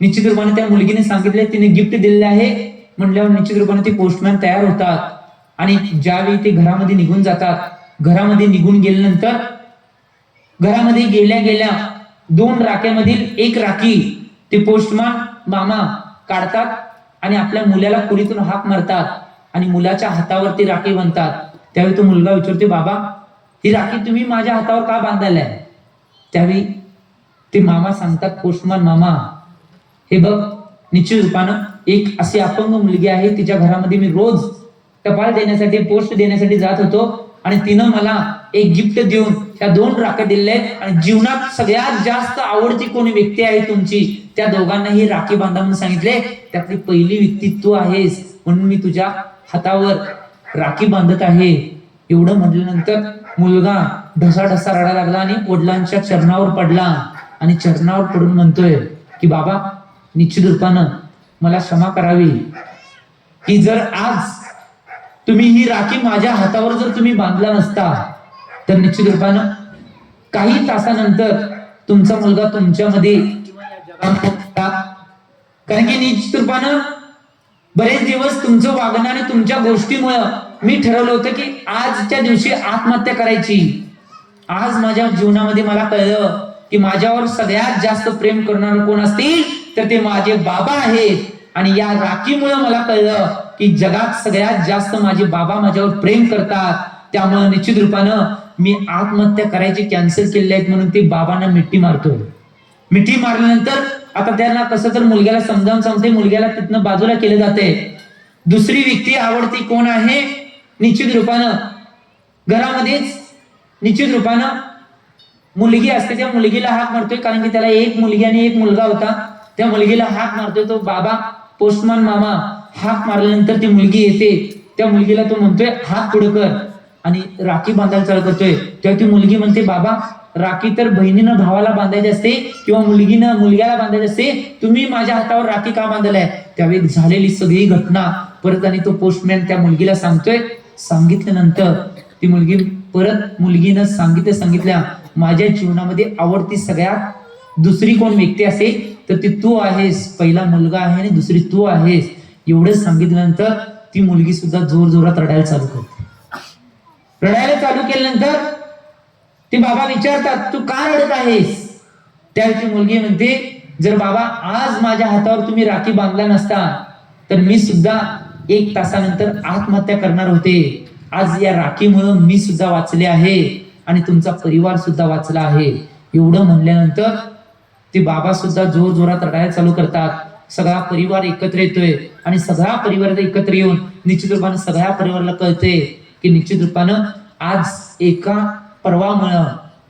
निश्चित रूपाने त्या मुलगीने सांगितले, तिने गिफ्ट दिलेले आहे म्हटल्यावर निश्चित रूपाने ते पोस्टमॅन तयार होतात आणि ज्यावेळी ते घरामध्ये निघून जातात, घरामध्ये निघून गेल्यानंतर घरामध्ये गेल्या गेल्या 2 राख्यामधील एक राखी ते पोस्टमॅन मामा काढतात आणि आपल्या मुलाला खोलीतून हाक मारतात आणि मुलाच्या हातावर ती राखी बांधतात. त्यावेळी तो मुलगा विचारतो, बाबा ही राखी तुम्ही माझ्या हातावर का बांधायलाय? त्यावेळी ते मामा सांगतात, पोस्टमॅन मामा हे बघ, निश्चित रूपानं एक अशी अपंग मुलगी आहे, तिच्या घरामध्ये मी रोज टपाल देण्यासाठी पोस्ट देण्यासाठी जात होतो आणि तिनं मला एक गिफ्ट देऊन त्या 2 राख्या दिल्या आहेत आणि जीवनात सगळ्यात जास्त आवडती कोणी व्यक्ती आहे तुमची, त्या दोघांनाही राखी बांधा म्हणून सांगितले. त्यातली पहिली व्यक्ती तू आहेस, म्हणून मी तुझ्या हातावर राखी बांधत आहे. एवढं म्हटल्यानंतर मुलगा ढसाढसा रडायला लागला आणि वडिलांच्या चरणावर पडला आणि चरणावर पडून म्हणतोय की बाबा निश्चित रूपानं मला क्षमा करावी की जर आज तुम्ही ही राखी माझ्या हातावर जर तुम्ही बांधला नसता तर निश्चित रूपानं काही तासानंतर तुमचा मुलगा तुमच्यामध्ये कारण की निश्चित रूपानं बरेच दिवस तुमचं वागणं आणि तुमच्या गोष्टीमुळं मी ठरवलं होतं की आजच्या दिवशी आत्महत्या करायची. आज माझ्या जीवनामध्ये मला कळलं की माझ्यावर सगळ्यात जास्त प्रेम करणारे कोण असतील तर ते माझे बाबा आहेत. आणि या राखीमुळे मला कळलं की जगात सगळ्यात जास्त माझे बाबा माझ्यावर प्रेम करतात. त्यामुळे निश्चित रूपानं मी आत्महत्या करायची कॅन्सल केलेली आहेत म्हणून ते बाबांना मिठी मारतोय. मिठी मारल्यानंतर आता त्यांना कसं तर मुलग्याला समजावून सांगते, मुलग्याला तिथनं बाजूला केले जाते. दुसरी व्यक्ती आवडती कोण आहे? निश्चित रूपानं घरामध्येच निश्चित रूपानं मुलगी असते. त्या मुलगीला हाक मारतोय कारण की त्याला एक मुलगी आणि एक मुलगा होता. त्या मुलगीला हाक मारतोय तो बाबा पोस्टमॅन मामा. हाक मारल्यानंतर ती मुलगी येते. त्या मुलगीला तो म्हणतोय हात पुढे कर आणि राखी बांधायला चालू करतोय. तेव्हा ती मुलगी म्हणते, बाबा राखी तर बहिणीनं भावाला बांधायची असते किंवा मुलगीनं मुलग्याला बांधायची असते, तुम्ही माझ्या हातावर राखी का बांधलाय? त्यावेळी झालेली सगळी घटना परत आणि तो पोस्टमॅन त्या मुलगीला सांगतोय. सांगितल्यानंतर ती मुलगी परत मुलगीनं सांगितल्या माझ्या जीवनामध्ये आवडती सगळ्यात दुसरी कोण व्यक्ती असेल तर ती तू आहेस. पहिला मुलगा आहे आणि दुसरी तू आहेस. एवढं सांगितल्यानंतर ती मुलगी सुद्धा जोर जोरात रडायला चालू करते. रडायला चालू केल्यानंतर ते बाबा विचारतात, तू का रडत आहेस? त्यावेळी ती मुलगी म्हणते, जर बाबा आज माझ्या हातावर तुम्ही राखी बांधला नसता तर मी सुद्धा 1 तासानंतर आत्महत्या करणार होते. आज या राखीमुळे मी सुद्धा वाचले आहे आणि तुमचा परिवार सुद्धा वाचला आहे. एवढं म्हणल्यानंतर ते बाबा सुद्धा जोर जोरात रडायला चालू करतात. सगळा परिवार एकत्र येतोय आणि सगळा परिवार एकत्र येऊन निश्चित रूपानं सगळ्या परिवाराला कळतंय की निश्चित रूपानं आज एका पर्वामुळं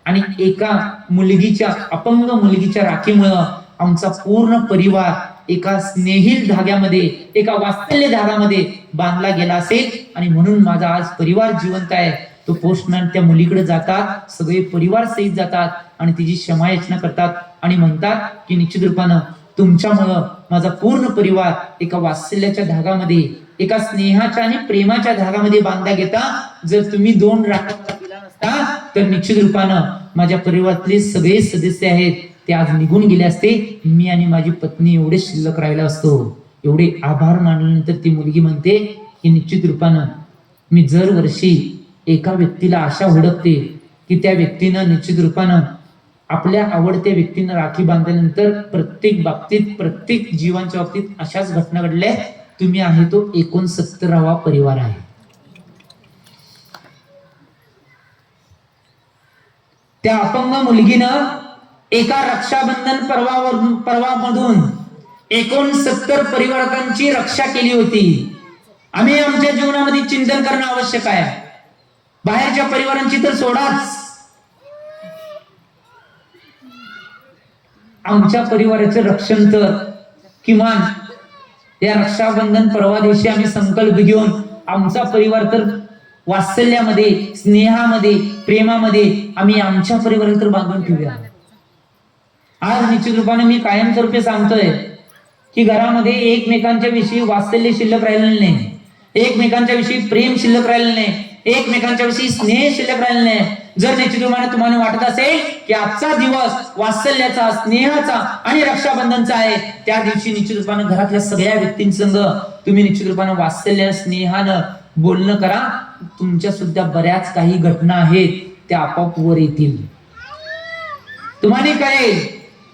आणि एका मुलगीच्या अपंग मुलगीच्या राखीमुळं आमचा पूर्ण परिवार एका स्नेहिल धाग्यामध्ये एका वात्सल्य धाग्यामध्ये बांधला गेला असेल आणि म्हणून माझा आज परिवार जिवंत आहे. तो पोस्टमॅन त्या मुलीकडे जातात, सगळे परिवार सहित जातात आणि तिची क्षमायाचना करतात आणि म्हणतात की निश्चित रूपानं तुमच्यामुळं माझा पूर्ण परिवार एका वात्सल्याच्या धागामध्ये एका स्नेहाच्या आणि प्रेमाच्या धागामध्ये बांधला गेला. जर तुम्ही 2 राखा केला नसता तर निश्चित रूपानं माझ्या परिवारातले सगळे सदस्य आहेत ते आज निघून गेले असते. मी आणि माझी पत्नी एवढे शिल्लक राहिला असतो. एवढे आभार मानल्यानंतर ती मुलगी म्हणते की निश्चित रूपानं मी दरवर्षी एका व्यक्तीला अशा हुडकते की त्या व्यक्तीनं निश्चित रूपानं आपल्या आवडत्या व्यक्तीनं राखी बांधल्यानंतर प्रत्येक बाबतीत प्रत्येक जीवांच्या बाबतीत अशाच घटना घडल्या. तुम्ही आहे तो 69वा परिवार आहे. त्या अपंग मुलगीनं एका रक्षाबंधन पर्वामधून 69 परिवारांची रक्षा केली होती. आम्ही आमच्या जीवनामध्ये चिंतन करणं आवश्यक आहे. बाहेरच्या परिवारांची तर सोडाच, आमच्या परिवाराचं रक्षण तर किमान या रक्षाबंधन पर्वा दिवशी आम्ही संकल्प घेऊन आमचा परिवार तर वात्सल्यामध्ये स्नेहामध्ये प्रेमामध्ये आम्ही आमच्या परिवाराला तर बांधून ठेवूया. आज निश्चित रूपाने मी कायमस्वरूपी सांगतोय की घरामध्ये एकमेकांच्या विषयी वात्सल्य शिल्लक राहिलेलं नाही, एकमेकांच्या विषयी प्रेम शिल्लक राहिलेलं नाही, एकमेकांच्या विषयी स्नेह शिल्लक राहिलेलं नाही. जर निश्चित रूपाने तुम्हाला वाटत असेल की आजचा दिवस वात्सल्याचा स्नेहाचा आणि रक्षाबंधनचा आहे, त्या दिवशी निश्चित रूपाने घरातल्या सगळ्या व्यक्तींसंग तुम्ही निश्चित रूपाने वात्सल्य स्नेहानं बोलणं करा. तुमच्या सुद्धा बऱ्याच काही घटना आहेत त्या आपोआप वर येतील. तुम्हाला कळेल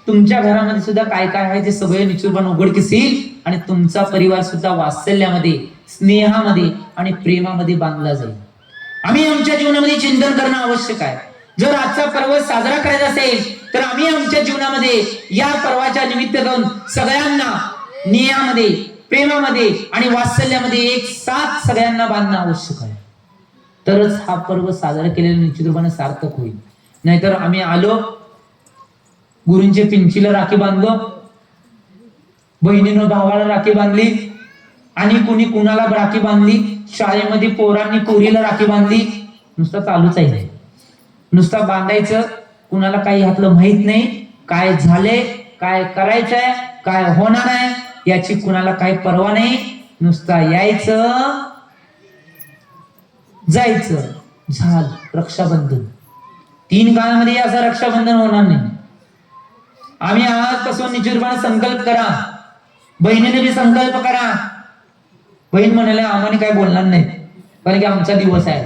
तुमच्या घरामध्ये सुद्धा काय काय आहे ते सगळे निश्चितपणे उघडकीस येईल आणि तुमचा परिवार सुद्धा वात्सल्यामध्ये, स्नेहामध्ये आणि प्रेमामध्ये बांधला जाईल. आम्ही आमच्या जीवनामध्ये चिंतन करणं आवश्यक आहे. जर आजचा पर्व साजरा करायचा असेल तर आम्ही आमच्या जीवनामध्ये या पर्वाच्या निमित्त करून सगळ्यांना स्नेहामध्ये, प्रेमामध्ये आणि वात्सल्यामध्ये एक साथ सगळ्यांना बांधणं आवश्यक आहे. तरच हा पर्व साजरा केलेला निश्चित रूपाने सार्थक होईल. नाहीतर आम्ही आलो, गुरूंच्या पिंचीला राखी बांधलो, बहिणीनं भावाला राखी बांधली आणि कुणी कुणाला राखी बांधली, शाळेमध्ये पोरांनी पोरीला राखी बांधली, नुसतं चालूच आहे. नुसता बांधायचं, कुणाला काही ह्यातलं माहित नाही, काय झाले, काय करायचंय, काय होणार आहे याची कुणाला काही पर्वा नाही. नुसता यायचं, जायचं, झाल रक्षाबंधन. 3 काळामध्ये असं रक्षाबंधन होणार नाही. आम्ही आजपासून निश्चितपणे संकल्प करा, बहिणीने बी संकल्प करा. बहीण म्हणाले आम्हाला काय बोलणार नाही, कारण की आमचा दिवस आहे.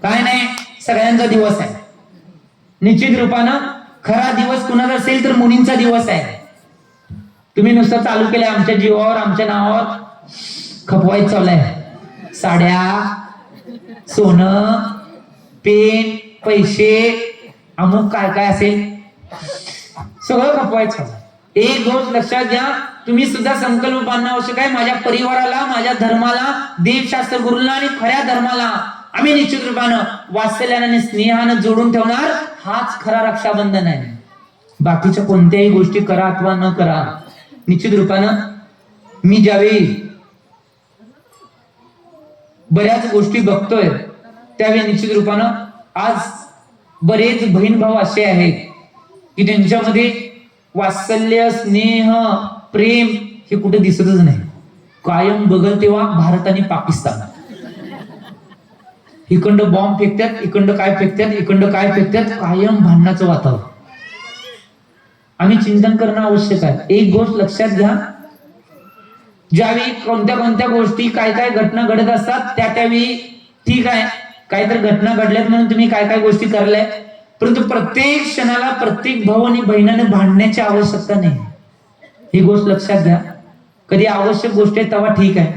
काय नाही, सगळ्यांचा दिवस आहे. निश्चित रूपानं खरा दिवस कुणाचा असेल तर मुलींचा दिवस आहे. तुम्ही नुसतं चालू केलंय आमच्या जीवावर, आमच्या नावावर खपवायचं चाललंय. साड्या, सोनं, पेन, पैसे, अमुक काय काय असेल सगळं खपवायचं. एक गोष्ट लक्षात घ्या, तुम्ही सुद्धा संकल्प बांधणं आवश्यक आहे. माझ्या परिवाराला, माझ्या धर्माला, देवशास्त्र गुरुला आणि खऱ्या धर्माला आम्ही निश्चित रूपानं वात्सल्याने आणि स्नेहानं जोडून ठेवणार. हाच खरा रक्षाबंधन आहे. बाकीच्या कोणत्याही गोष्टी करा अथवा न करा, निश्चित रूपानं मी ज्यावेळी बऱ्याच गोष्टी बघतोय त्यावेळी निश्चित रूपानं आज बरेच बहीण भाऊ असे आहेत की त्यांच्यामध्ये वात्सल्य, स्नेह, प्रेम हे कुठे दिसतच नाही. कायम बघल तेव्हा भारत आणि पाकिस्तान, इकडं बॉम्ब फेकतात, इकडं काय फेकतात, इकडं काय फेकतात, कायम भांडणाचं वातावरण. आम्ही चिंतन करणं आवश्यक आहे. एक गोष्ट लक्षात घ्या, ज्यावेळी कोणत्या कोणत्या गोष्टी काय काय घटना घडत असतात त्यावेळी ठीक आहे, काहीतरी घटना घडल्यात म्हणून तुम्ही काय काय गोष्टी करलाय, परंतु प्रत्येक क्षणाला प्रत्येक भाऊ आणि बहिणीने भांडण्याची आवश्यकता नाही. ही गोष्ट लक्षात घ्या. कधी आवश्यक गोष्टी आहेत तेव्हा ठीक आहे,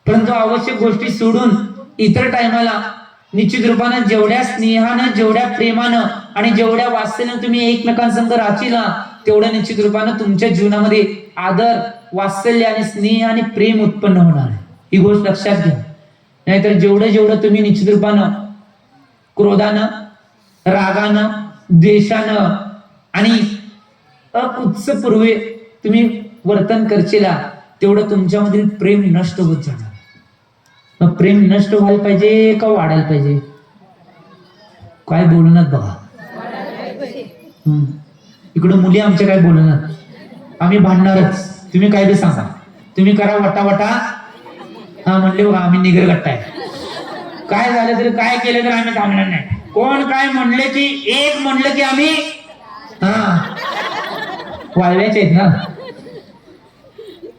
परंतु आवश्यक गोष्टी सोडून इतर टायमाला निश्चित रूपानं जेवढ्या स्नेहानं, जेवढ्या प्रेमानं आणि जेवढ्या वात्सल्यानं तुम्ही एकमेकांसंग राहशीला तेवढ्या निश्चित रूपानं तुमच्या जीवनामध्ये आदर, वात्सल्य आणि स्नेह आणि प्रेम उत्पन्न होणार आहे. ही गोष्ट लक्षात घ्या. नाहीतर जेवढं जेवढं तुम्ही निश्चित रूपानं क्रोधानं, रागानं, द्वेषानं आणि अकुत्सपूर्वे तुम्ही वर्तन करशीला तेवढं तुमच्यामधील प्रेम नष्ट होत जाणार. मग प्रेम नष्ट व्हायला पाहिजे का वाढायला पाहिजे? काय बोलणार बघा. इकडं मुली आमच्या काय बोलणार, आम्ही भांडणारच. तुम्ही काय बी सांगा, तुम्ही करा वटावटा, हा म्हणले बघा आम्ही निगर गट्टा आहे. काय झालं तरी, काय केलं तर आम्ही थांबणार नाही. कोण काय म्हणले की, एक म्हणलं की आम्ही वाळव्याचे आहेत ना,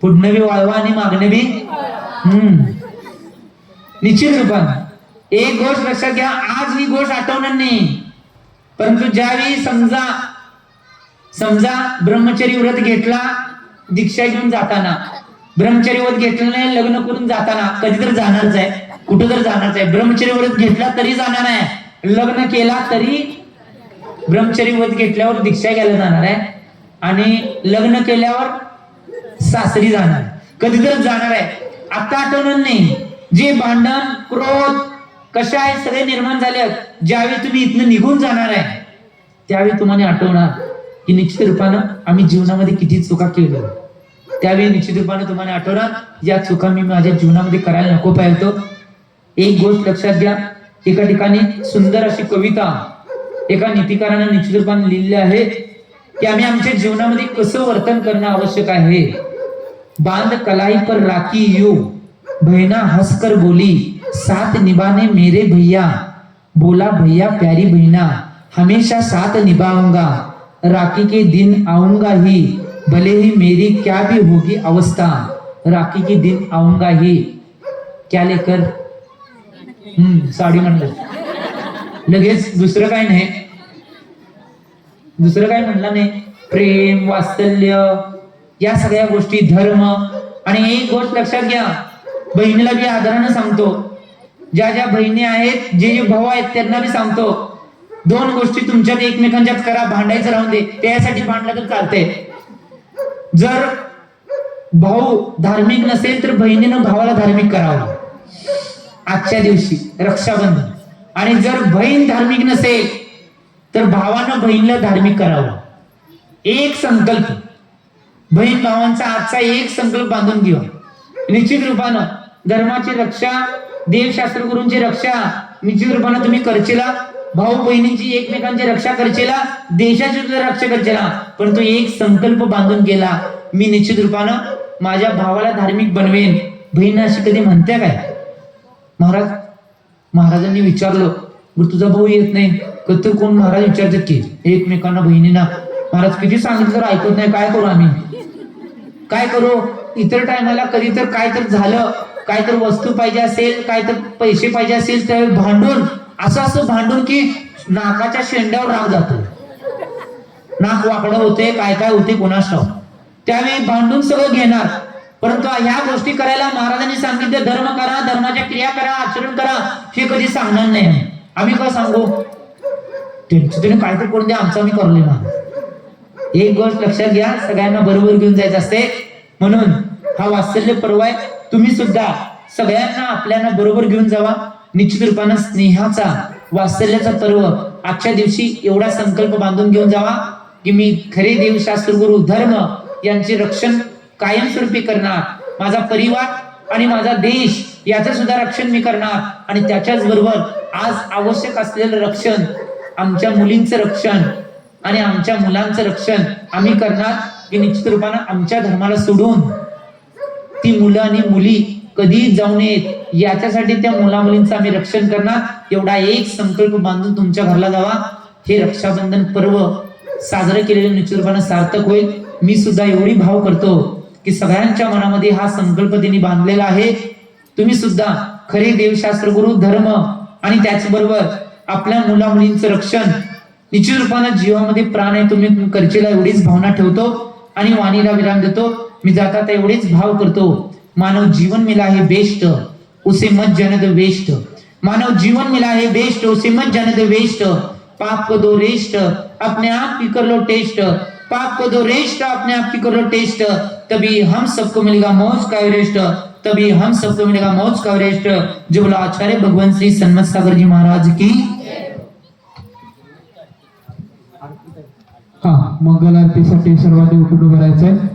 पुढनं बी वाळवा आणि मागणं बी. निश्चित रूपानं एक गोष्ट लक्षात घ्या, आज ही गोष्ट आठवणार नाही, परंतु ज्यावेळी समजा ब्रह्मचर्य व्रत घेतला, दीक्षा घेऊन जाताना, ब्रह्मचर्य व्रत घेतलं नाही, लग्न करून जाताना कधी तर जाणारच आहे, कुठं तर जाणारच आहे. ब्रह्मचर्य व्रत घेतला तरी जाणार आहे, लग्न केला तरी ब्रह्मचर्य व्रत घेतल्यावर दीक्षा घ्यायला जाणार आहे आणि लग्न केल्यावर सासरी जाणार, कधी तर जाणार आहे. आता आठवणार नाही. जे भांडण, क्रोध कशा आहे सगळे निर्माण झाले, ज्यावेळी तुम्ही इथनं निघून जाणार आहे त्यावेळी तुम्हाला आठवणार की निश्चित रूपानं आम्ही जीवनामध्ये किती चुका केल्या. त्यावेळी निश्चित रूपानं तुम्हाला आठवणार या चुका मी माझ्या जीवनामध्ये करायला नको पाहिजे. एक गोष्ट लक्षात घ्या, एका ठिकाणी सुंदर अशी कविता एका नीतिकाराने निश्चित रूपाने लिहिली आहे की आम्ही आमच्या जीवनामध्ये कसं वर्तन करणं आवश्यक आहे. बांध कलाई पर राखी यू, बहना हंसकर बोली, साथ निभाने मेरे भैया, बोला भैया प्यारी बहना, हमेशा साथ निभाऊंगा, राखी के दिन आऊंगा ही, भले ही मेरी क्या भी होगी अवस्था, राखी के दिन आऊंगा ही. क्या लेकर साडी म्हणलं, लगेच दुसरं काय नाही. दुसरं काय म्हणलं नाही. प्रेम, वात्सल्य, या सगळ्या गोष्टी, धर्म. आणि एक गोष्ट लक्षात घ्या, बहिणीला बी आदरानं सांगतो, ज्या ज्या बहिणी आहेत, जे जे भाऊ आहेत त्यांना बी सांगतो, दोन गोष्टी तुमच्यात एकमेकांच्यात करा, भांडायचं राहून दे. त्यासाठी भांडलं तर चालतंय. जर भाऊ धार्मिक नसेल तर बहिणीनं भावाला धार्मिक करावं आजच्या दिवशी रक्षाबंधन. आणि जर बहीण धार्मिक नसेल तर भावानं बहिणीला धार्मिक करावं. एक संकल्प, बहीण भावांचा आजचा एक संकल्प बांधून घेऊ. निश्चित रूपानं धर्माची रक्षा, देवशास्त्र गुरूंची रक्षा निश्चित रूपानं तुम्ही करचेला. भाऊ बहिणींची एकमेकांची रक्षा करचेला, देशाची सुद्धा रक्षा करचेला. पण तो एक संकल्प बांधून गेला, मी निश्चित रूपानं माझ्या भावाला धार्मिक बनवेन. बहीण अशी कधी म्हणते काय? महाराजांनी विचारलं, तुझा भाऊ येत नाही कधी? कोण महाराज विचारतात की एकमेकांना, बहिणींना, महाराज किती सांगितलं तर ऐकत नाही, काय करू आम्ही? काय करू? इतर टायमाला कधी तर काय तर झालं, काय तर वस्तू पाहिजे असेल, काय तर पैसे पाहिजे असेल, तर भांडून असं भांडून की नाकाच्या शेंड्यावर राग जातो, नाक वाकडं होते, काय काय होते कोणास ठाऊक. त्यावेळी भांडून सगळं घेणार. परंतु ह्या गोष्टी करायला महाराजांनी सांगितले, धर्म करा, धर्माच्या क्रिया करा, आचरण करा, हे कधी सांगणार नाही. आम्ही काय सांगू? त्यांनी काय तर करून द्या, आमचं आम्ही करले ना. एक गोष्ट लक्षात घ्या, सगळ्यांना बरोबर घेऊन जायचं असते. म्हणून हा वात्सल्य पर्व आहे. तुम्ही सुद्धा सगळ्यांना आपल्याला बरोबर घेऊन जावा. निश्चित रूपानं स्नेहाचा, वात्सल्याचा पर्व आजच्या दिवशी एवढा संकल्प बांधून घेऊन जावा की मी खरे देवशास्त्र गुरु धर्म यांचे रक्षण कायमस्वरूपी करणार. माझा परिवार आणि माझा देश याचं सुद्धा रक्षण मी करणार. आणि त्याच्याच बरोबर आज आवश्यक असलेलं रक्षण, आमच्या मुलींचं रक्षण आणि आमच्या मुलांचं रक्षण आम्ही करणार. की निश्चित रूपानं आमच्या धर्माला सोडून ती मुलं आणि मुली कधी जाऊ नयेत याच्यासाठी त्या मुला मुलींचं आम्ही रक्षण करणार. एवढा एक संकल्प बांधून तुमच्या घरला जावा. हे रक्षाबंधन पर्व साजरं केलेलं निश्चित रूपानं सार्थक होईल. मी सुद्धा एवढी भाव करतो की सगळ्यांच्या मनामध्ये हा संकल्प त्यांनी बांधलेला आहे. तुम्ही सुद्धा खरे देवशास्त्र गुरु धर्म आणि त्याचबरोबर आपल्या मुला मुलींचं रक्षण निश्चित रूपानं जीवामध्ये प्राण आहे, तुम्ही करचेला एवढीच भावना ठेवतो आणि वाणीला विराम देतो. मी जाता एवढेच भाव करतो, मानव जीवन मिला है बेस्ट, उसे मत जाने दो वेस्ट. मानव जीवन मिला है बेस्ट, उसे मत जाने दो वेस्ट. पाप को दो रेस्ट, अपने आप की कर लो टेस्ट. पाप को दो रेस्ट, अपने आप की कर लो टेस्ट. तभी हम सबको मिलेगा मौज का एवरेस्ट. तभी हम सबको मिलेगा मौज का एवरेस्ट. जो बोला आचार्य भगवान श्री सन्मत सागर जी महाराज की. मंगल आरतीसाठी सर्वांनी उठून उभं राहायचंय.